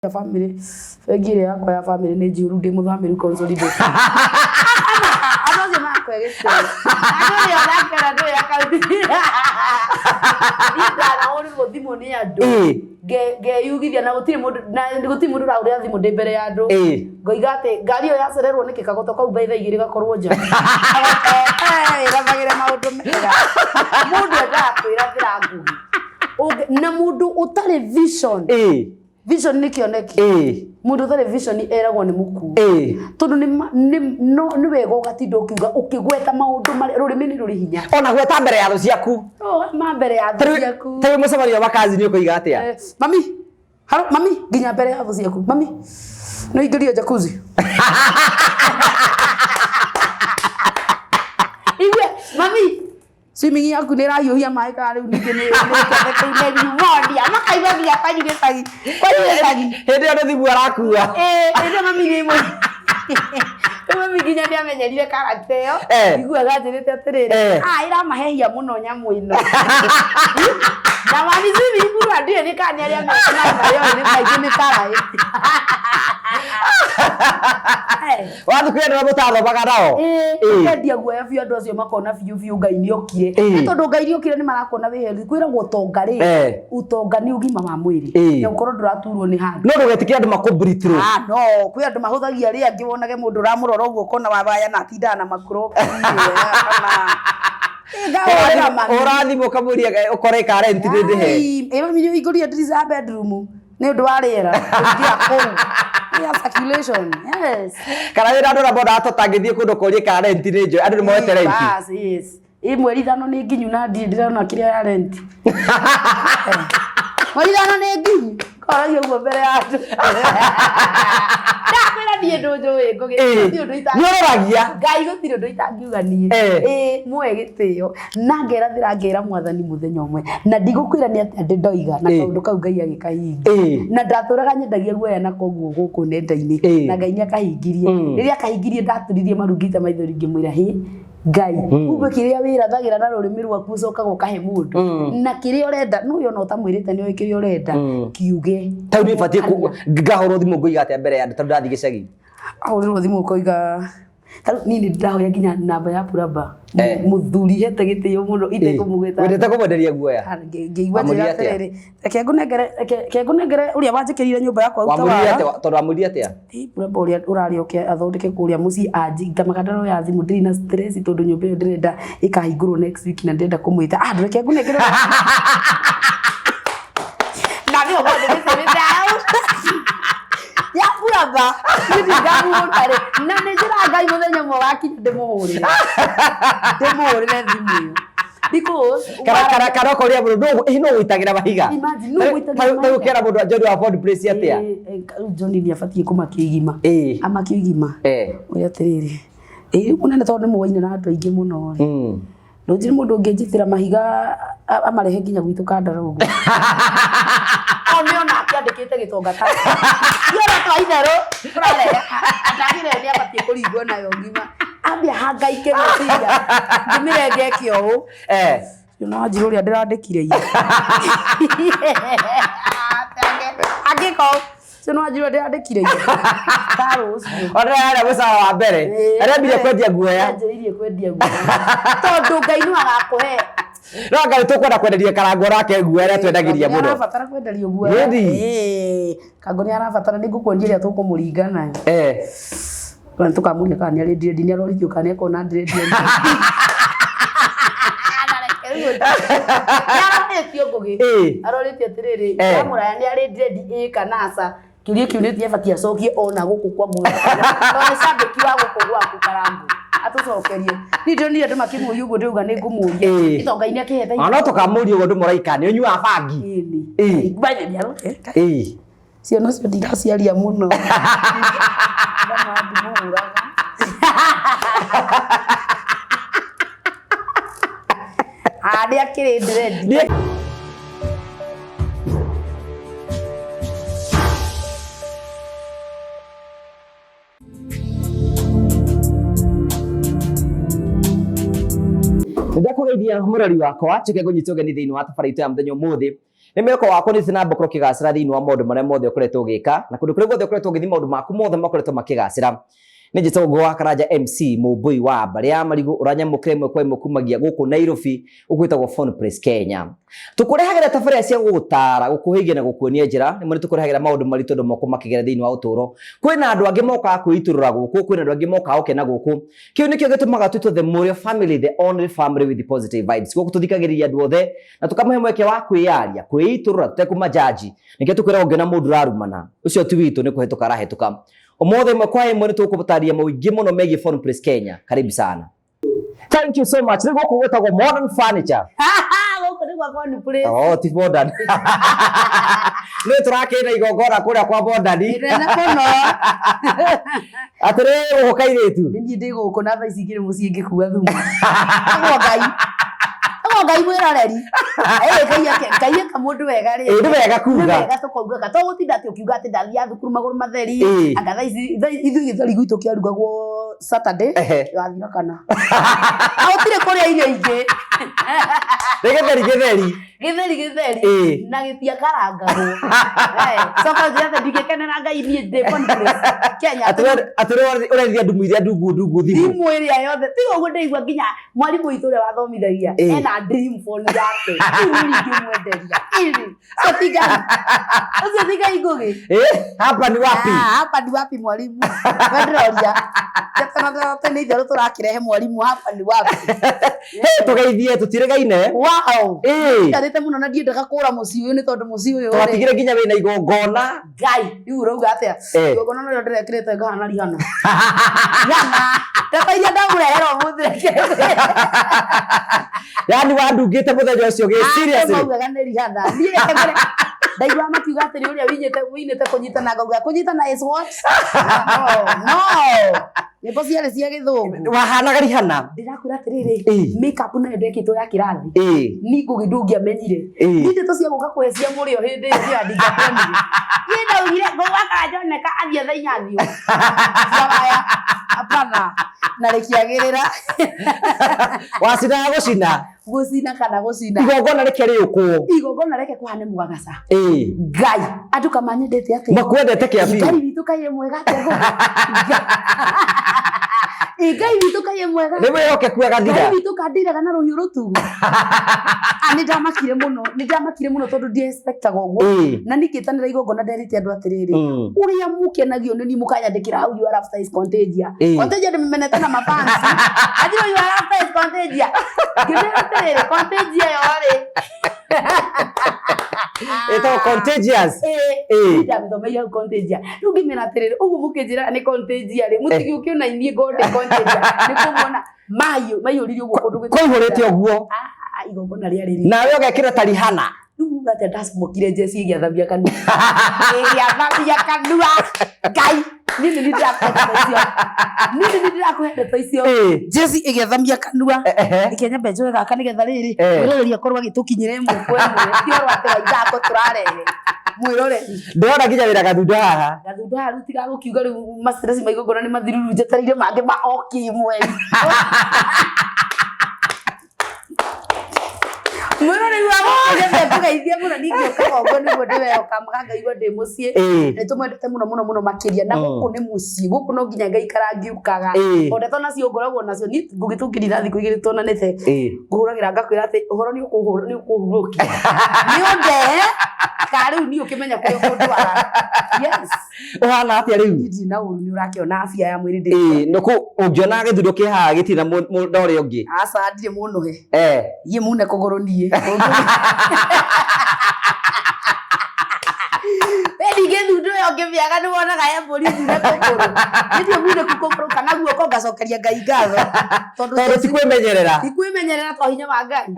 ya family egire yakwa ya family ne jiru de muthamiri consolidation abaze makwe gese agore yakara do yakara ndana ori godimo ni ando ge yugithia na gutiri mundu rauri athimo de mbere ya andu ngoigate ngari yo yacererwo ni kikagoto kau mbaitha igiri gakorwo nja rabagire maundu mega mundu ndakwira thira ngugi na mundu utari vision vision ni kioneki mundu thare vision eragwo ni muku tondu ni wega ugatindo ukiuga ukigweta maundu mari rurimi ni ruri hinya ona gweta mbere ya thu ciaku ma mbere ya thu ciaku tewe mucemanio wa kazi ni ukuiga atia mami haro mami ginya mbere ya thu ciaku mami no ingirio jacuzzi iwe mami swimming yaku ni rahiuhia mai ka riu ningi ni kete pneumonia makaiba bia kwanyu gitagi hindi ndo thibu arakua ende mami ni mo mami ginya ndia menyerire character yo igua gajirite atiriri ira mahehia muno nyamu ino na mami swimming pool adie ni kani aria mekana yo ni kaigi ni karai wathu kwenda mutalo bagarao ndia guoya biu andu acio makona biu ngai ni okire ni tondu ngai ni okire ni marakona weheri kwira gutonga ri utonga ni ugima wa mwiri na ukorwo nduraturwo ni handu no ndugetikia andu makumbritro no kwira andu mahuthagia ri angi wonage mundu ramurora uguo kona wabaya na tinda na makro urathimo kamuria ukore ka rent ndi he mami ni iguria ndiriza bedroom ni undu wa riera ndia ko ya circulation yes kana wira andu raboda atotangithie kundu kuria ka rent ni njo andu ni moete rent yes mweri thano ni nginyu na ndirona kiria ya rent mweri thano ni nginyu koragia uguo mbere ya andu ndakwira nie ndunjui ngugithio ndu ita ni uragia ngai gutire ndu itangiuga nie mwe gitio na ngerathira ngera mwathani muthenya umwe na ndigukwira ni ati ndoiga na kaundu kau ngai agikahingi na ndaturaga nyendagia guoya na koguo guku nenda-ini na ngai ni akahingirie riria akahingirie ndaturirie marungite maithori ngimwira ngai ube kiria wira thagira na rurimi rwaku ucoka gukahe mundu na kiria urenda no yo no tamwirite ni kiria urenda kiuge tau ni fatie ngahoro thimu ngoiga ate mbere ya andu tondu ndathi gicagi ahuriro thimu koiga nini ndahoya nginya namba ya puraba muthuri hete gitio muno ite kumugweta wendete kumwenderia guoya ngeigwa njira atiriri reke ngunengere uria wanjikirire nyumba yakwa utawara tondu amuri atia puraba uria urarioke athondeke kuria muci anji ngamakandaro ya thimu ndiri na stress tondu nyumba iyo ndirenda ikahingurwo next week na ndenda kumwita reke ngunengere na ni obo ndiseme dau ya puraba ni ngamu tare na nejira ngai muthenya mwe wakinya ndimuhurire thimu because kara koria mundu no gwitagira mahiga imagine no gwitagira mahiga kera mundu John wa Ford Place atia John ni afatie kumakigima amakigima uria atiriri unene tondu muwaine na andu aingi muno ndujiri mundu unginjitira mahiga amarehe nginya gwitu kandara uguo ona akiandikite gitonga ta yora to itherũ kurare atagire ni abatie kuringwo nayo ngima ambia hangaike meciria ndimirenge kio no njiro ria ndirandikire iye agiko no njiro ndirandikire iye Carlos ona ara musawa wa mbere arambire kwendia guoya anjiririe kwendia guoya tondu ngai no agakuhe no ngai tukwenda kwenderia karango rake guoya ria twendagiria muno arabatara kwenderia guoya kango ni arabatara ni ngukwendie ria tukumuringa nayo kana tukamuria kana ni ready ni arorithio kana ekona ready arorithio ngugi arorithio atiriri amuraya ni ready kanasa kiuria kiunithie batia cokie ona guku kwa muoyo no sabiki wa guku gwaku karangu atucokerie ndio ndio andu makimuria uguo ndiuga ni ngumuria itonga-ini akihetha no tukamuria uguo ndumuraika ni unyua bangi baile ni arote cio no cio ndiraciaria muno adi akiri dread ndakugeithia murori wakwa tuke gunyita ugeni thiini wa tabarĩra ya muthenya umuthi nĩ meko wako nĩ tena mbokoro kĩgacĩra thĩinĩ wa maũndũ marĩa mothe ũkoretwo ũgĩka na kũndũ kũrĩa guothe ũkoretwo ũgĩthiĩ maũndũ maku mothe makoretwo makĩgacĩra. Nĩ njĩtagwo wa Karanja MC Mũmbui wa Mbarĩ ya Marigũ ũranyamũkĩra ĩmwe kwa ĩmwe kumagia gũkũ Nairobi ũgwĩtagwo Phone Place Kenya. Tũkũrehagĩra tabarĩra cia gũgũtaara gũkũhĩgia na gũkuonia njĩra nĩmo nĩtũkũrehagĩra maũndũ maritũ andũ moko makĩgera thĩinĩ wa ũtũũro. Kwĩna andũ angĩ mokaga kwĩitũrũra gũkũ, kwĩna andũ angĩ mokaga gũkena gũkũ. Kĩu nĩkĩo gĩtũmaga twĩtwo the Mũrĩo family, the only family with the positive vibes. Gũkũ tũthikagĩrĩria andũ othe na tũkamũhe mweke wa kwĩyaria, kwĩitũrũra tũtekũmajaji. Nĩkĩo tũkwĩra ũngĩona mũndũ ũrarumana ũcio ti witũ, nĩ kũhetũka arahĩtũka. Ũmothe ĩmwe kwa ĩmwe nĩtũkũbũtarĩria maũingĩ mũno megiĩ Phone Place Kenya. Karibu sana. Thank you so much. Nĩ gũkũ gwĩtagwo Modern Furniture. Gũkũ nĩ gwa Phone Place. Oh, ti modern. Nĩ tũrakĩna igongona kũrĩa kwa modern. Nene mũno. Atĩrĩ gũkũ kairĩtu. Nĩ niĩ ndĩ gũkũ na thaa ici ngĩrĩ mũciĩ ngĩkua thumu. Ngai mwĩroreri. Ngai eka mũndũ wega rĩ. Nĩ wega kuga. Nĩ wega tũkaugaga. To gũtinda atĩ ũkiuga atĩ ndathiĩ thukuru magũrũ matheri. Anga thaa ici ithuĩ gĩtheri gwitũ kĩarugagwo Saturday. Gathira kana. Gũtirĩ kũrĩa irio ingĩ. Gĩtheri. Na gĩtiakarangagwo. Coka njĩra ndingĩkenera Ngai niĩ ndĩ Phone Place Kenya. Atĩrĩ ũrethia ndumu iria ndungu thimu. Thimu ĩrĩa yothe. Tiga ũguo ndaigua nginya mwarimũ witũ ũrĩa wathomithagia. Ena dream phone yake. Ngĩmwenderia. Ũcio ti Ngai ngũgĩ. Hapa ni wapi? Hapa ni wapi mwalimu? Wenderoria. Tene itherũ tũrakĩrehe mwarimũ hapa ni wapi? Tũgeithie tũtiregaine. Wow. Ndarĩte mũno na ndiendaga kũra mũciĩ ũyũ nĩ tondũ mũciĩ ũyũ twatigire nginya wĩna igongona. Ngai, rĩu ũrauga atĩa? Igongona narĩo ndĩrekĩrĩte ngahana rihana. Ndaba iria ndamũreherwo mũthĩ. Yani wandungĩte mũthenya ũcio gĩ seriously. Maugaga nĩ rihana. Niĩ ndaigua makiuga atĩrĩ ũrĩa wĩinĩte kũnyitana ngauga kũnyitana is what? No. Nyĩmbo ciarĩ cia Gĩthũngũ. Wahanaga rihana. Ndĩrakwĩra atĩrĩrĩ, make-up nayo ndekĩtwo ya kĩrathi. Ni ngũgĩ ndũngĩamenyire. Ni ndeto cia gũka kũhecia Mũrĩo hĩndĩ ĩyo ndingĩamenire. Niĩ ndaugire ngũgaka njoneka athiĩ thaa inya thiũ. Ciabaya. Hapana. Na rĩkiagĩrĩra. Wacinaga gũcina. Gũcina kana gũcina. Igongona reke rĩũkwo. Igongona reke kũhane mwagaca. Ngai. Andũ kamanyendete atĩ. Makwendete kĩabi. Ngai witũ Kaĩ mwega atĩa. Ngai witũ Kaĩ mwega. Nĩ mwĩhokeku agathira. Ngai witũ kandiraga na rũhiũ rũtugu. Nĩ ndamakire mũno tondũ ndiexpectaga ũguo. Na nikĩtanĩra igongona nderĩte andũ atĩrĩrĩ. Ũrĩa mũkenagio nĩ niĩ mũkanyandĩkĩra hau you are after is contagia. Contagia ndĩmenete na mafansi. Ajiro you are after is contagia. Ngĩmera contagia yore. Ito contagious. Ndamĩthomeia contagia. Rĩu ngĩmera atĩrĩrĩ ũguo mũkĩnjĩra nĩ contagia rĩ mũtigi ũkĩona inie ngode contagia. Nĩ kũmuona maiyũrire ũguo kũndũ gwĩtwo. Kũihũrĩte ũguo. Igongona rĩarĩ. Nawe ũgekĩra ta rihana. Rĩu gate ndacimokire jeci ĩgĩathambia kanua. Ĩgĩathambia kanua. Ngai. Nini ndĩrakũhe ndeto icio. Jesi ĩgĩathambia kanua. Ikenya benjo gaka nĩgetha rĩrĩ. Mwĩroreri akorwo agĩtũkinyĩra ĩmwe kwa ĩmwe. Ti ũrũ atĩ waithako tũrarehe. Mwĩroreri. Ndĩrona nginya wĩra gathunda haha. Gathunda haha rĩu tigagũkiuga rĩu mastress ma igongona nĩ mathiruru njetereire mangĩ ma oki mweri. Mwĩroreri wa tũgeithie mũno ningĩ ũkaga ũguo nĩguo ndĩwehoka magaigua ndĩ mũciĩ. Nĩtũmwendete mũno makĩria na gũkũ nĩ mũciĩ. Gũkũ no nginya ngaikara ngiukaga. Ndeto nacio ngoragwo nacio ni ngũgĩtũngĩrira thikũ igĩrĩ tuonanĩte. Ngũhũragĩra ngakwĩra atĩ ũhoro nĩ ũkũhurũkia. Nĩ ũndehe ka rĩu niĩ ũkĩmenya kũrĩa ũkũndwara. Yes. Ũhana atĩa rĩu? Nĩ na ũru nĩ ũrakĩona afya ya mwĩrĩ ndĩ. Nũkũ ũngĩona gĩthundo kĩ haha gĩtirĩ mũndũ ũrĩa ũngĩ. Aca ndirĩ mũnũhe. Yĩ mune kũgũrũ niĩ. Gĩthundo ĩyo ngĩmĩaga nĩ wonaga ya borithi na kũgũrũ. Nĩtio mune kũgũrũ kana guoko ngacokeria Ngai ngatho. Tondũ tikwĩmenyerera. Tikwĩmenyerera to hinya wa Ngai.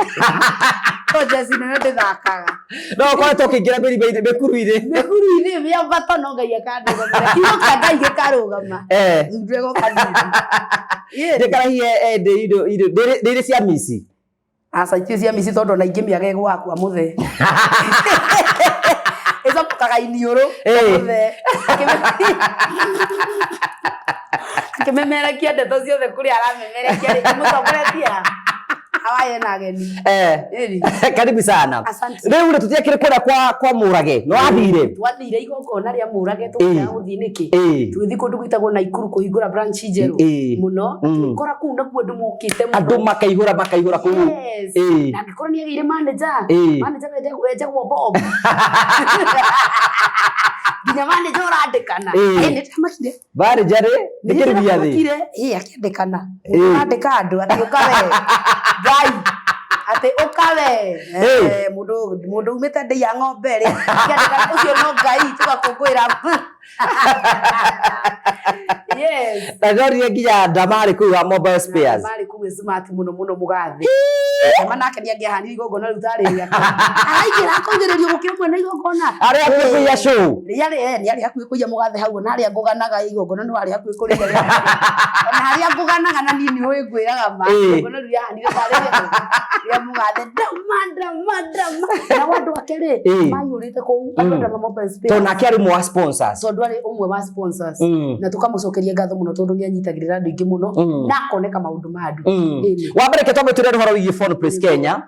To Jesi nĩ ndĩthakaga. No ũkoretwo ũkĩingĩra mĩkuru-inĩ. Mĩkuru-inĩ mĩa bata no Ngai akandũgamĩra. Kiugo kĩa Ngai gĩkarũgama. Thundo ĩgoka niĩ. Ndĩkarahie ndĩrĩ cia mici. Aca itio cia mici tondũ na ingĩmĩaga gwakwa mũthee. Ĩcokaga iniũrũ mũthee. Akĩmemerekia ndeto ciothe kũrĩa aramemerekia rĩ mũtongoretia. Hawaye na ageni. Karibu sana. Leo ule tutiakire kwa Murage. No athire. Twathire igongona ria Murage tukia guthii niki. Tuthi kundu gwitagwo Naikuru kuhingura branch njeru. Muno. Tukora kuu nakuo andu mokite muno. Andu makaihura kuu. Na ngikora ni agire manager. Manager weje gwo Bob. Nginya manager urandikana. Ni tamakire. Bari jare ndikiribia thi. Akendekana. Urandika andu ati ukawe. Gai. Ate ukawe. Mundu umete ndi ya ng'ombe ri. Akendekana ucio no Ngai tugakungwira. Yes. Ndagori nginya ndamari kuga mobile spares. Ndamari kuga smart muno mugathi. Manake ni angiahani igongona rutari ria. Araikira kongererio gukira mwena igongona. Ari hakuhĩ ya show. Ni ari hakuhĩ kũiya mũgathe hau na ari nguganaga igongona no ari hakuhĩ kũrĩa. Na ari nguganaga na nini ũĩ ngwĩraga ma. Igongona rĩa hanire tare ya mũgathe. Madam. Na wandu akere mayurite kũu andũ mobile spares. Tona kĩari mwa sponsors. Tondu ari umwe wa sponsors. Na tukamucokeria ngatho muno tondu ni anyitagirira andu ingi muno na akoneka maundu ma andu. Wa mbere ke twambe turere horo wigi Phone Press Kenya.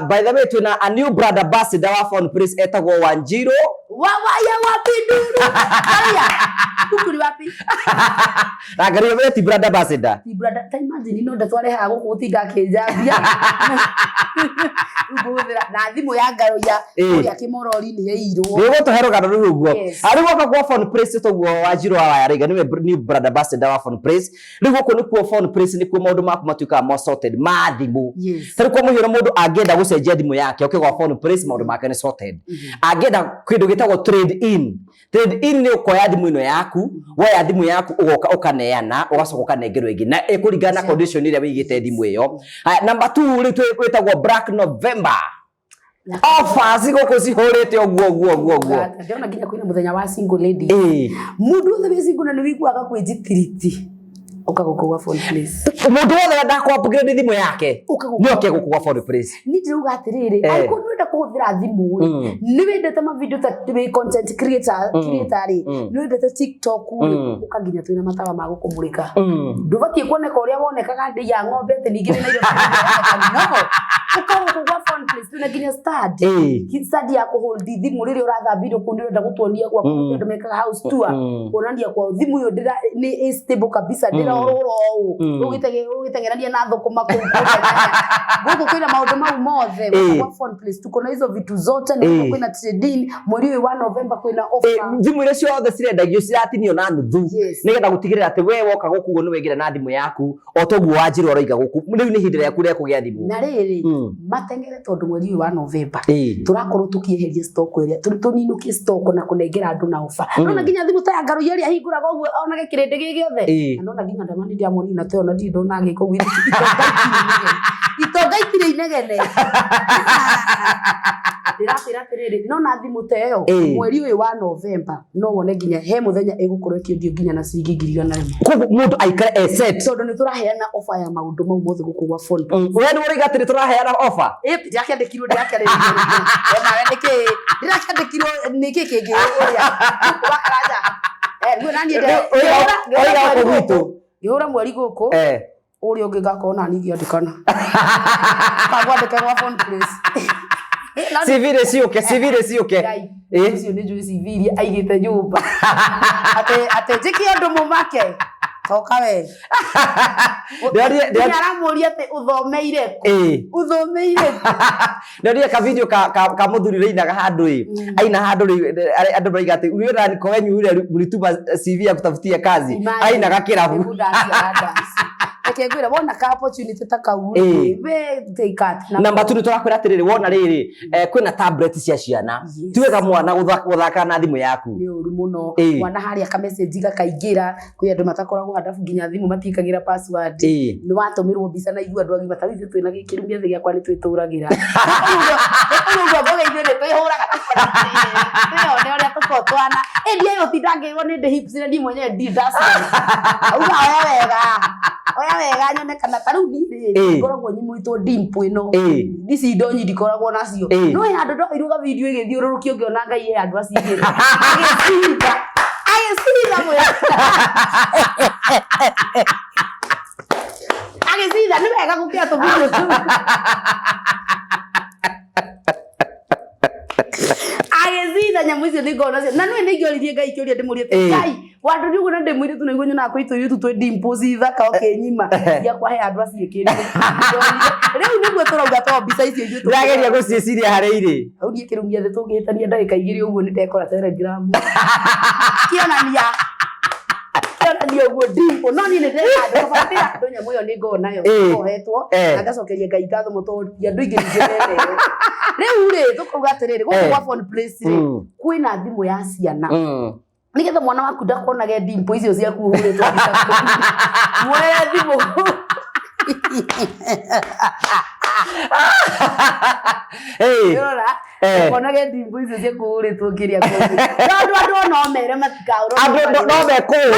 By the way twina a new brand ambassador wa Phone Press etagwo Wanjiru. Wawaya wapi nduru? Aya. Tukuri wapi? Na gari yo ti brand ambassador. Ti brand ta imagine no ndatware ha gukutinda kinjambia. Uguthira na thimu ya ngaro ya kimorori ni yairwo. Nigo tuhero garo ruguo. Ari goka kwa Phone Press togwo Wanjiru wa Yarega niwe new brand ambassador wa Phone Press. Rigo ko ni kuo Phone Press ni kuo maundu maku matuika mo sorted mathimu. Tari kwa muhiro mundu agenda gucenjia thimu yake okay kwa Phone Press maundu make ni sorted. Agenda kindu gitagwo trade in. Trade in ni ukoya thimu ino yaku, woya thimu yaku ugoka ukaneana, ugacoka ukanengerwo ingi na ikuringana na condition iria wigite thimu iyo. Number 2 ri twetagwo Black November. Offers igoko cihurite oguo. Ndiona nginya kwina muthenya wa single lady. Mundu othe single na ni wiguaga kwijitiriti. Ukaguko kwa Phone Press. Mundu wothe wenda ku upgrade thimu yake. Ni oke guku kwa Phone Press. Ni ndiruga atiriri. Ariko nwenda kuhuthira thimu. Ni wendete ma video ta content creator ri. Ni wendete TikTok ukaginya twina matawa ma gukumurika. Ndubatie kuoneka uria wonekaga ndi ya ng'ombe te ningi na irio. No. Ukaguko kwa Phone Press twina ginya study ya kuhold thimu riri urathambirio kundu urenda gutuonia kwa kundu mekaga house tour. Kuonania kwa thimu yo ndira ni stable kabisa ndira ugitengerania na thukuma kuu guku kwina maundu mau mothe kwa Phone Press tuko na hizo vitu zote na kwina trade mweri wa November kwina offer thimu ile ciothe cirendagio ciratinio na nuthu nigetha gutigirira ati we woka guku ni wegire na thimu yaku otoguo Wanjiru oroiga guku riu ni hindira yaku ria kugia thimu na riri matengere tondu mweri wa November turakorwo tukieheria stock iria tuninukie stock na kunengera andu na offer nona nginya thimu ta ya ngaro iria hinguraga uguo ona gikirindi gigiothe nona nginya ndamani dia moni na teo na ndindo na giko gwiri itonga itire inegene ndirakwira tiriri nona thimu teo mweri uyu wa November no wone nginya he muthenya igukorwo ikiondio nginya na ciringi 1,000 koguo mundu aikare set tondu ni turaheana offer ya maundu mau mothe guku gwa Phone we ni woriga ati turaheana offer ndirakiandikirwo ona wendeke ndirakiandikirwo niki kingi uria wakaraja ngue nani oiga gutu Gihura mweri guku uri ungi ngakona ni giandikana kagwandika gwa Phone Press civile sioke ucio ni njui civile aigite nyumba ate jiki andu mumake toka we aramuria ati uthomeire ndio ka video ka muthuri reinaga handu aina handu andu baiga ati uriona ni kowenyu ule mlituba CV ya kutafutia kazi aina gakirabu ekegwira wona ka opportunity takauri we take namba 2 turakwira atiriri wona riri kwina tablet cia ciana tiwega mwana guthaka na thimu yaku ni uru muno mwana haria ka message gakaingira kwi andu matakoragwo hadafu nginya thimu matikagira password ni watumirwo mbica na igua andu agima tawithi twina gikirumia thigi akwa ni twituragira uguo boga ithure twihuraga ne oria tukotwana ndia yo tidangirwo ni ndi hips ni mwenye ndi dasi uga wega nyone kana taru ni koragwo nyimuitwo dimpo ino disi ndonyi ndikoragwo nacio no ya andu iruga video igithiururukio ngiona ngai ye andu acigira agicira agicira ni wega Ega gukia to video tu. Agezida nyamu icio ningona cio. Na no ningĩoririe Ngai kĩũria ndĩmũrĩte. Ngai, wandu nĩ ũguo ndĩmwĩrĩtu na igũnyo na kwĩtũ yutu twĩ dimples ithaka okenyima. Ya kwahe andũ aciĩkĩrire. Rĩu nĩguo tũrauga to mbica icio yutu. Ndageria gũciĩciria harĩ irĩ. Au niĩ kĩrumia thĩ tũngĩtania ndagĩka 2 ũguo nĩ ndekora Telegram. Kĩonania ũguo dimpo no niĩ nĩ ndĩrenda kũbatĩra andũ nyamũ ĩyo nĩ ngona yo kohetwo na ngacokeria Ngai ngatho mũtondu andũ ingĩ nĩndĩrenda. Rĩu rĩ tũkauga atĩrĩrĩ gũkũ gwa phone place rĩ kwĩna thimũ ya ciana. Nĩgetha mwana waku ndakonage dimpo icio ciaku hũrĩtwo mbica. Mwe thimũ. Konage dimpo icio ciaku hũrĩtwo kĩrĩa kũngĩ. Andũ no mere matikaũrwo. Andũ no mekũrwo.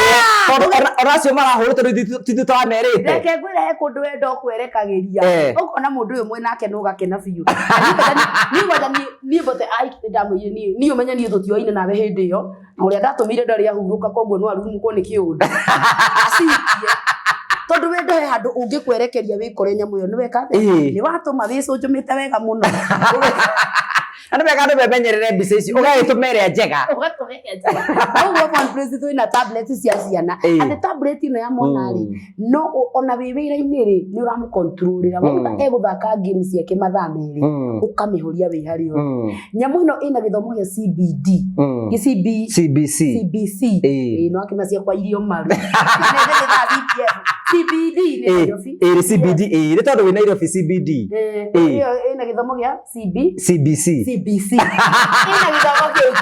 Onacio marahũrĩtwo titũ twamerĩte. Reke ngwĩre he kũndũ wenda kwerekagĩria. Ũkona mũndũ ũyũ mwĩnake no gakena biũ. Niĩ bote ndamũire niĩ ũmenye niĩ tũtioine nawe hĩndĩ ĩyo. Na ũrĩa ndatũmire ndarĩ ahurũka koguo no arumũkwo nĩ kĩũndũ. Acikie. Tondu wendo he handu ungikwerekeria wikore nyamu yo niweka ni watuma wicunjumite wega muno Anu wega andu bemenyerere mbica ici ugaitumere njega uguo phone place twina tablet cia ciana ati tablet ino ya mwana ri no ona wi wira-ini ri ni uramu controlera mwana eguthaka games ciake mathaa meri ukamihoria wi hari yo nyamu ino ina githomo gia CBD CBC no akimacia kwa irio maru CBD ni CBD ni tondu wina Nairobi CBD ina githomo gia CBC ina githomo kiu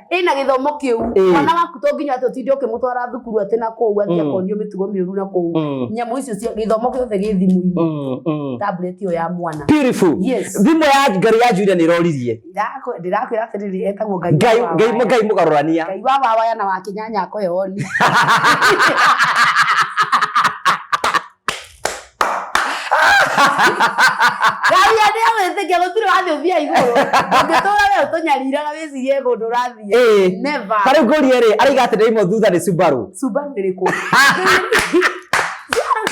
ina githomo kiu mwana waku to nginya tutinde ukimutwara thukuru ati na kou athi akonio mitugo miuru na kou nyamu icio cia githomo kiothe gi thimu-ini tablet yo ya mwana beautiful thimu ya ngari ya Julia ni roririe ndirakwira atiriri etagwo Ngai mugarurania Ngai wa baba yana wa kinyanya ko yoni Ngai ade awete gutire wathi uthia iguru ngitora we utunyariraga wicirie gundu rathie never kare ngorie ri ariga atire imo thutha ni Subaru iriku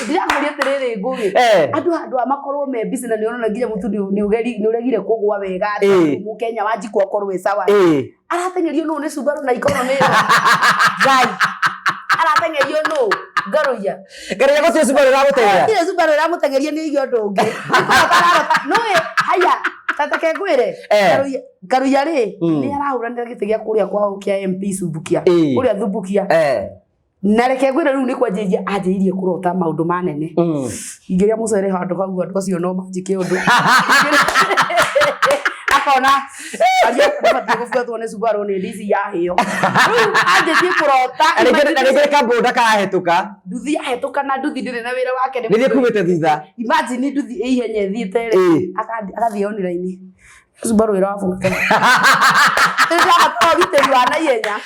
ndiramuri atiriri ngugi andu amakorwo me busy na niona nginya mutu ni uregire kugwa wega mu Kenya wanjikwo akorwo we sawa aratengerio no ni Subaru na economy Ngai aratengerio no garuya gũtirĩ Subaru ĩramũtengeria gũtirĩ Subaru ĩramũtengeria nĩ igio ũndũ ũngĩ no haya tata kengwĩre garuya rĩ nĩ arahũranĩra gĩtĩ gĩa kũrĩa kwao kĩa MP Subukia ũrĩa Thubukia na reke ngwĩre rĩu nĩ kwanjĩrĩria anjĩrĩirie kũrota maũndũ manene ingĩrĩa mũcere handũ hau andũ acio no manjĩke ũndũ akona aliyepatia kufuatwa na Subaru ni ndizi ya hiyo anjĩtie kũrota reke kamboda kahetuka nduthi yahetuka na nduthi ndĩrĩ na wĩra wake nĩ kumĩte thutha imagine nduthi ihenya thiĩte akathie online Subaru ĩrabuta ũgitĩri wa naihenya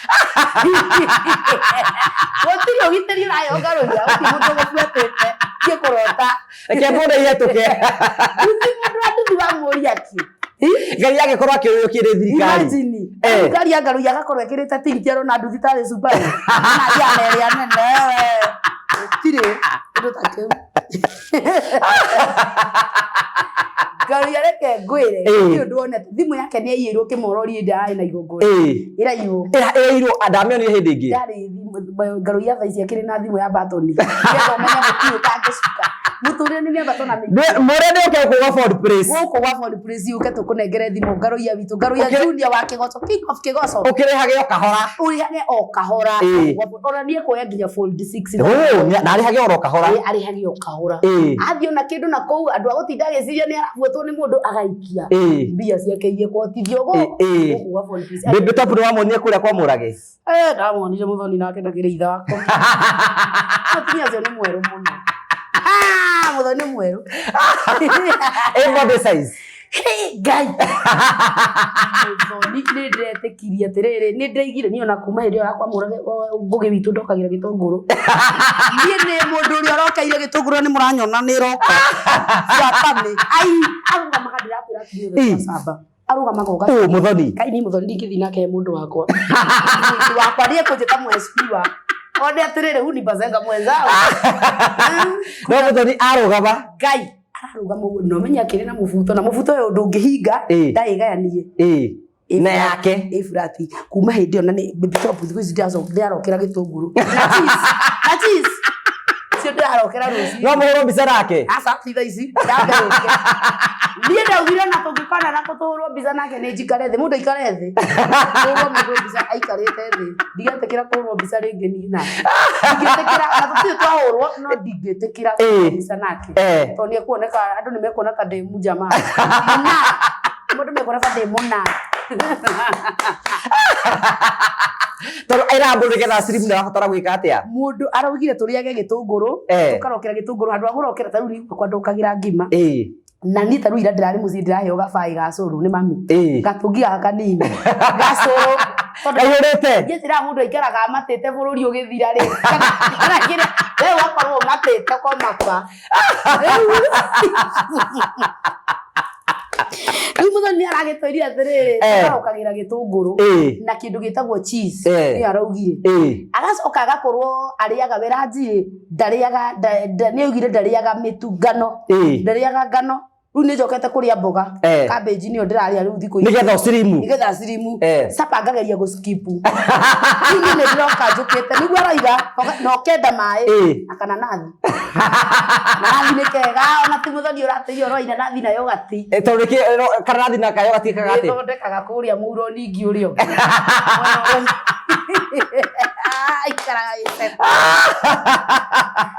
gũtirĩ ũgitĩri nayo ngaruya mũndũ gũbuatĩte tie kũrota reke mbũnda ihetũke nduthi wa mũria ki Ngai yake korwo akĩrĩo kĩrĩ thirikari imagine ngari ya ngaruya gakorwo ekĩrĩte tingero na nduthi tarĩ Subaru na ya nene tire ndo takeu garuya reke ngwĩre nĩ ũndũ wonete thimũ yake nĩ yaiyĩrwo kĩmororie ndaĩ na igongona iraiywo andamĩonire hĩndĩ ĩngĩ ndarĩ garuya thaa ici akĩrĩ na thimũ ya batoni nĩgetha ũmenye mũtirĩ ũtangĩcuka muture ni miamba tona mingi murende uke kuwa Ford Place guko wa Ford Place uke tukunengere thimo ngaruya witu ngaruya junior wa Kigoco king of Kigoco ukirehage o kahora urihage o kahora ona nie kuya nginya Fold 6 na arihage o kahora arihage o kahora athio na kindu na kou andu agutinda geciria ni arafuatwo ni mundu agaikia mbia ciake iye kwotithio guko wa Ford Place bebe top ni wamonie kuria kwa murage ndamonire muthoni nake ndakire itha wako atumia cio ni mweru muno muthoni mweru body size Ngai muthoni ni ndetekirie atiriri ni ndeigire ni ona kuma hĩndĩ yakwa murage ngugi witu ndokagira gitunguru ni mundu uri arokaire gitunguru ni muranyona ni roka yakame ai aruga magadira kwira kire saba aruga magoga muthoni kai ni muthoni ndingithina ke mundu wakwa wakwa ni kunjita mu SP wa Ode atirire huni bazenga mwenzao. No muthoni arugama. Ngai ararugama uguo no menya kiri na mubuto na mubuto uyu ndungihinga ndaigayanie. Na yake Efrati kuma hindi ona ni bishop thiku ici ndarokera gitunguru. Na cheese. Cio ndarokera ruci. No muhuro mbica nake. Asa thitha ici ndaberuke. Niĩ ndaugire na tũngĩkona na tũhũrwo mbica nake nĩ njikare thĩ mũndũ aikare thĩ. Tũhũrwo mũndũ mbica aikarĩte thĩ. Ndigetĩkĩra kũhũrwo mbica rĩngĩ niĩ na. Ndingĩtĩkĩra na tũtirĩ twahũrwo no ndingĩtĩkĩra mbica nake. Tondũ nĩekuoneka andũ nĩmekuoneka ndĩ mũjamaa. Na mũndũ nĩekuoneka ndĩ mũna. Tondũ airambũrĩke na stream nĩ abatara gwĩka atĩa? Mũndũ araugire tũrĩage gĩtũngũrũ, tũkarokera gĩtũngũrũ handũ ha gũrokera tarũ rĩu kwa ndũkagĩra ngima. Na niĩ tarũ ira ndĩrarĩ mũciĩ ndĩraheo gabai ga cũrũ nĩ mami. Gatungia kanini. Gacũrũ. Kaihũrĩte. Ngĩtĩra mũndũ aikaraga amatĩte bũrũri ũgĩthira rĩ. Kana kĩrĩa wewe wakorwo matĩte komaka. Rĩu mũthoni aragĩtũiria atĩrĩrĩ tũkarokagĩra gĩtũngũrũ na kĩndũ gĩtagwo cheese nĩ araugire. Agacoka agakorwo arĩaga weranji ndarĩaga nĩaugire ndarĩaga mĩtungano ndarĩaga ngano. Rĩu nĩ njokete kũrĩa mboga cabbage nĩyo ndĩrarĩa rĩu thikũ ici nĩgetha cirimu capa ngageria gũskipu. Rĩu nĩ ndĩroka njũkĩte nĩguo aroiga no kenda maĩ akana nathi. Nathi nĩ kega ona ti mũthoni ũrateithio ro inanathi nayo gati. Tondũ kana nathi na kayo gati kagatĩ. Thondekaga kũrĩa mũuro ningi ũrĩo. Aikaraga gĩcete.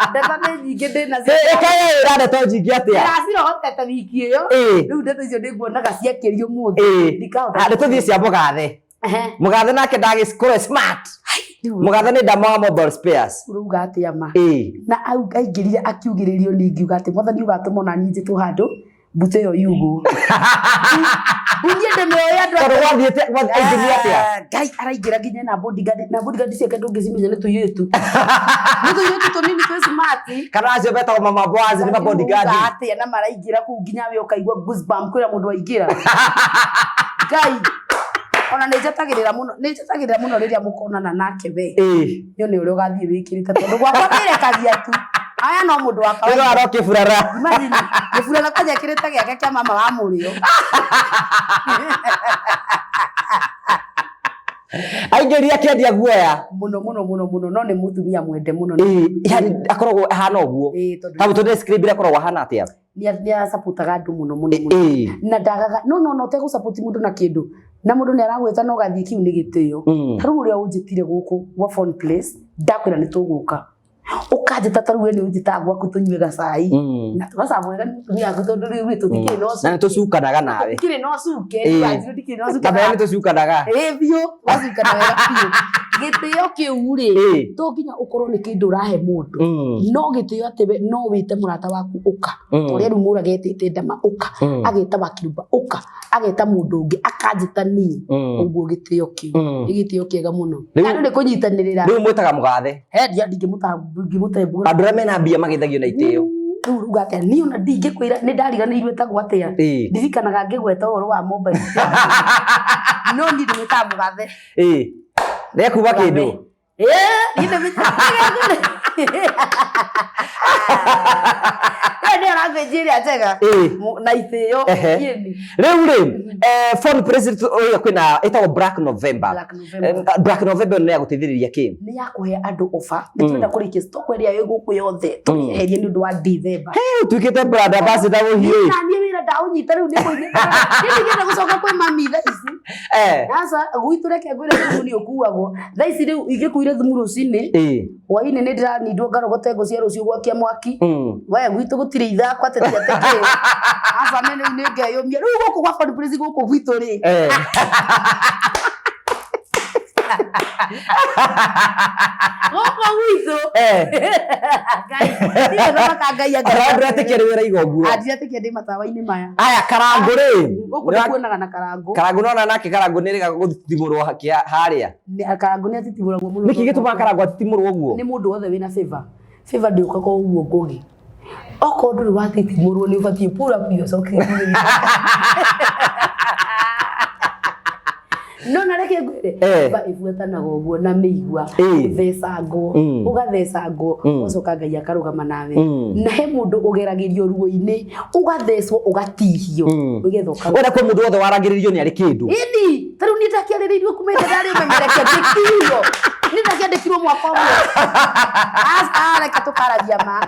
Ndeto nĩ nyingĩ ndĩna cio. Kayo ĩrandeto nyingĩ atĩa? Ndĩracirohotete wiki ĩyo. Rĩu ndeto icio nĩnguonaga ciakĩrio mũthĩ. Ndikahota. Tũthiĩ cia mũgathe. Mũgathe nake ndagĩkũre smart. Mũgathe nĩ ndama wa mobile spares. Uruga atĩa ma. Na au aingĩrire akiugĩrĩrio nĩ ingiuga atĩ mwathani ugatũma ona niĩ njĩtwo handũ mbute ĩyo yugũ. Niĩ ndĩmĩoya andũ tondũ wathiĩte aingĩria atĩa? Ngai araingĩra nginya na bodyguard ciake ndũngĩcimenya nĩ tũirĩtu. Nĩ tũirĩtu tũnini twĩ smart. Kana acio betagwo mama boys nĩ ma bodyguard. Atĩa na maraingĩra kũu nginya we ũkaigua goosebump kwĩra mũndũ aingĩra. Ngai ona nĩ njatagĩrĩra mũno rĩrĩa mũkonana nake we. Nĩ ũrĩa ũgathiĩ wĩkĩrĩte tondũ gwakwa ndĩrekagia tu. Aya no mũndũ wa kawaida. Nĩ arokĩ burara. Imagine gĩburara kanya kĩrĩte gĩake kĩa mama wa mũrĩo. Aingĩria kĩendia guoya. Mũno no nĩ mũtumia mwende mũno. Yani akoragwo ahana ũguo. Tondũ tũ describe akoragwo ahana atĩa? Nĩ asaputaga andũ mũno. Na ndagaga no tegũsupport mũndũ na kĩndũ. Na mũndũ nĩ aragwĩta no gathiĩ kiu nĩ gĩtĩo. Tarĩu ũrĩa ũnjĩtire gũkũ wa phone place ndakwĩra nĩ tũgũka. Ũkanjĩta tarĩu we nĩ ũnjĩtaga gwaku tũnyue gacai. Na tũgacamũrega mũtumia waku tondũ rĩu tũtikĩrĩ no cuke. Na nĩ tũcukanaga nawe. Tikĩrĩ no cuke. Tikĩrĩ no cuke. Kana nĩ tũcukanaga. Biũ wacukana wega biũ. Gĩtĩo kĩu rĩ to nginya ũkorwo nĩ kĩndũ ũrahe mũndũ. No gĩtĩo atĩ we no wĩte mũrata waku ũka. Ũrĩa rĩu mũra getĩte ndama ũka. Ageta Wakirumba ũka. Ageta mũndũ ũngĩ akanjĩta niĩ. Ũguo gĩtĩo kĩu. Nĩ gĩtĩo kĩega mũno. Andũ nĩ kũnyitanĩrĩra. Rĩu mwĩtaga mũgathe. Ndingĩmũtembũra. Andũ arĩa mena mbia magethagio na itĩo. Rĩu uga atĩa niĩ ona ndingĩkwĩra nĩ ndariganĩirwo etagwo atĩa. Ndirikanaga ngĩgweta ũhoro wa mobile. No niĩ ndĩmwĩtaga mũgathe. Nĩekuuga kĩndũ. Niĩ ndĩmwĩtaga. Nĩ arathĩnjĩria njega na itĩo. Rĩu rĩ foreign president ũyũ kwĩna ĩtagwo Black November. Black November nĩ yagũteithĩrĩria kĩ? Nĩ ya kũhe andũ ofa. Nĩ twenda kũrĩkia stock ĩrĩa ĩ gũkũ yothe. Tũmĩeherie nĩ ũndũ wa December. Tuĩkĩte brand ambassador ũhiũ. Na niĩ wĩra ndaũnyita rĩu nĩ kũnyita. Niĩ nĩngĩenda gũcoka kwĩ mami thaa ici. Sasa gwitũ reke ngwĩre thumu nĩ ũkuagwo. Thaa ici rĩu ingĩkuire thumu rũcinĩ. Hwaĩ-inĩ nĩ ndĩranindwo ngarogote ngũ cia rũciũ gwakia mwaki. We gwitũ gũtirĩ ithako atĩ tiatekĩ. Sasa nĩ ngeyũmia. Rĩu gũkũ gwa foreign president gũkũ gwitũ rĩ. Gũkũ gwitũ. Ndĩretĩkia rĩ wĩra igoguo. Ndiretĩkia ndĩ matawa-inĩ maya. Aya Karangũ rĩ. Gũkũ ndĩkuonaga na Karangũ. Karangũ nona nake Karangũ nĩ rĩga gũtitimũrwo harĩa. Karangũ nĩ atitimũragwo mũno. Nĩkĩ gĩtũmaga Karangũ atitimũrwo ũguo? Nĩ mũndũ wothe wĩna favor. Favor ndĩũkaga ũguo ngũgĩ. Okorwo ndũrĩ watitimũrwo nĩ ũbatiĩ pull up yourself. No na reke reke ngwire ba ibuetanaga uguo na mĩigua ũthecangwo ũgathecangwo ũcoka Ngai akarũgama nawe na he mũndũ ũgeragĩrio ruo-inĩ ũgathecwo ũgatihio ũgetha ũkaruga ona kwa mũndũ wothe waragĩrĩrio nĩ arĩ kĩndũ ĩni tarĩu nĩ ndakĩarĩrĩirio kuma ndarĩ ũmenyereke ndĩkirwo nĩ ndakĩandĩkirwo mwaka ũmwe reke tũkaragia ma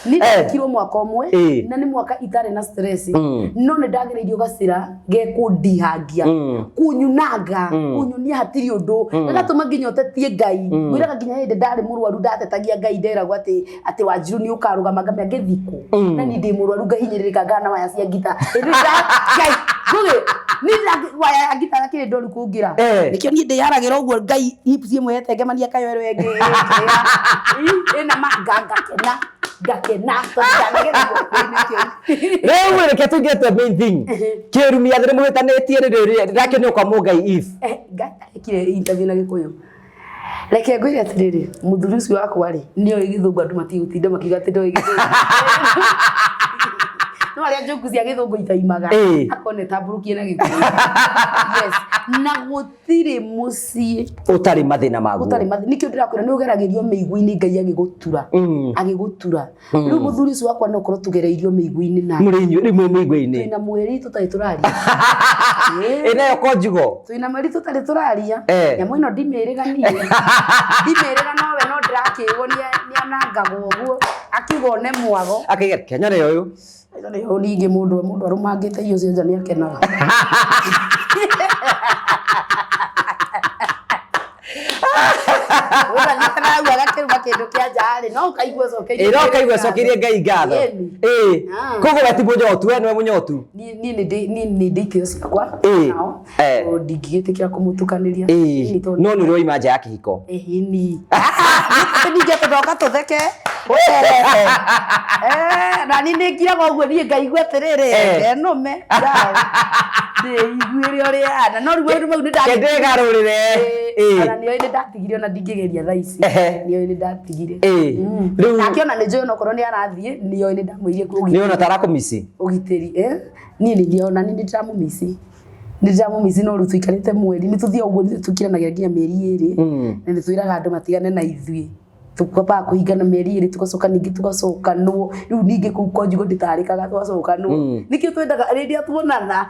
nĩ ndakĩrwo mwaka ũmwe na nĩ mwaka itarĩ na stress no nĩ ndagĩrĩirio gacira gekũndihangia kunyunanga kunyunia hatirĩ ũndũ agatũma nginya ũtetie Ngai mwĩraga nginya hĩndĩ ndarĩ mũrwaru ndatetagia Ngai nderagwo atĩ Wanjiru nĩ ũkarũgama ngamenya ngĩthikwo na nĩ ndĩ mũrwaru ngahinyĩrĩrĩka ngana waya cia ngita Ngai ngugi nĩ waya ya ngita yakĩrĩ ndoru kũngira nĩkĩo niĩ ndĩyaragĩra ũguo Ngai hips imwe yete ngemania kayoero ĩngĩ ĩna manganga gakena rĩu reke tũngĩte main thing kĩrumi athĩre mũhĩtanĩtie rĩrĩ rake nĩ ũkamwo Ngai if Ngai ekire interview na Gĩkũyũ reke ngwĩre atĩrĩrĩ mũthuri ũcio wakwa rĩ nĩ oĩ Gĩthũngũ andũ matigũtinda makiuga atĩ ndoĩ Gĩthũngũ no arĩa joke cia Gĩthũngũ itaimaga akone tamburukie na Gĩkũyũ yes na gũtirĩ mũciĩ ũtarĩ mathĩna maguo ũtarĩ mathĩna nĩkĩo ndĩrakwĩra nĩ ũgeragĩrio mĩigua-inĩ Ngai agĩgũtura rĩu mũthuri ũcio wakwa no korwo tũgereirio mĩigua-inĩ na mũrĩ inyuĩ rĩmwe mĩigua-inĩ twĩna mweri tũtarĩ tũraria ĩnayo konjugo twĩna mweri tũtarĩ tũraria nyamũ ĩno ndimĩrĩga nowe no ndĩrakĩrwo nĩ anangagwo ũguo akiuga one mwago akĩgera Kenya nĩ ũyũ nĩyo ningĩ mũndũ arũmangĩte irio cia nja nĩ akenaga Ora nĩtaraua gakĩruga kĩndũ kĩa nja-rĩ no kaigua cokerie Ngai ngatho koguo we ti mũnyotu we nĩwe mũnyotu niĩ nĩ ndĩikio ciakwa nao ndingĩgĩtĩkĩra kũmũtukanĩria no nĩ ũroima nja ya kĩhiko ni ningĩ tũtoka tũtheke na niĩ nĩngiraga ũguo niĩ ngaigua atĩrĩrĩ nũme ndĩiguĩre ũrĩa ana no rĩu mau nĩ ndegarũrĩre ana nĩoĩ nĩ ndatigire ona ndingĩgeria thaa ici nĩoĩ nĩ ndatigire nake ona nĩ njũĩ onokorwo nĩ arathiĩ nĩoĩ nĩ ndamwĩire nĩ ona tarakũmici ũgitĩri niĩ nĩ ndiona nĩ ndĩramũmici no rĩu tũikarĩte mweri nĩ tũthiaga ũguo nĩ tũkiranagĩra nginya mĩeri ĩrĩ na nĩ twĩraga andũ matigane na ithuĩ tũkwamba kũhingana mĩeri ĩrĩ tũgacoka ningĩ tũgacokanwo rĩu ningĩ kũu konjugo ndĩtarĩkaga tũgacokanwo nĩkĩo twendaga rĩrĩa tuonana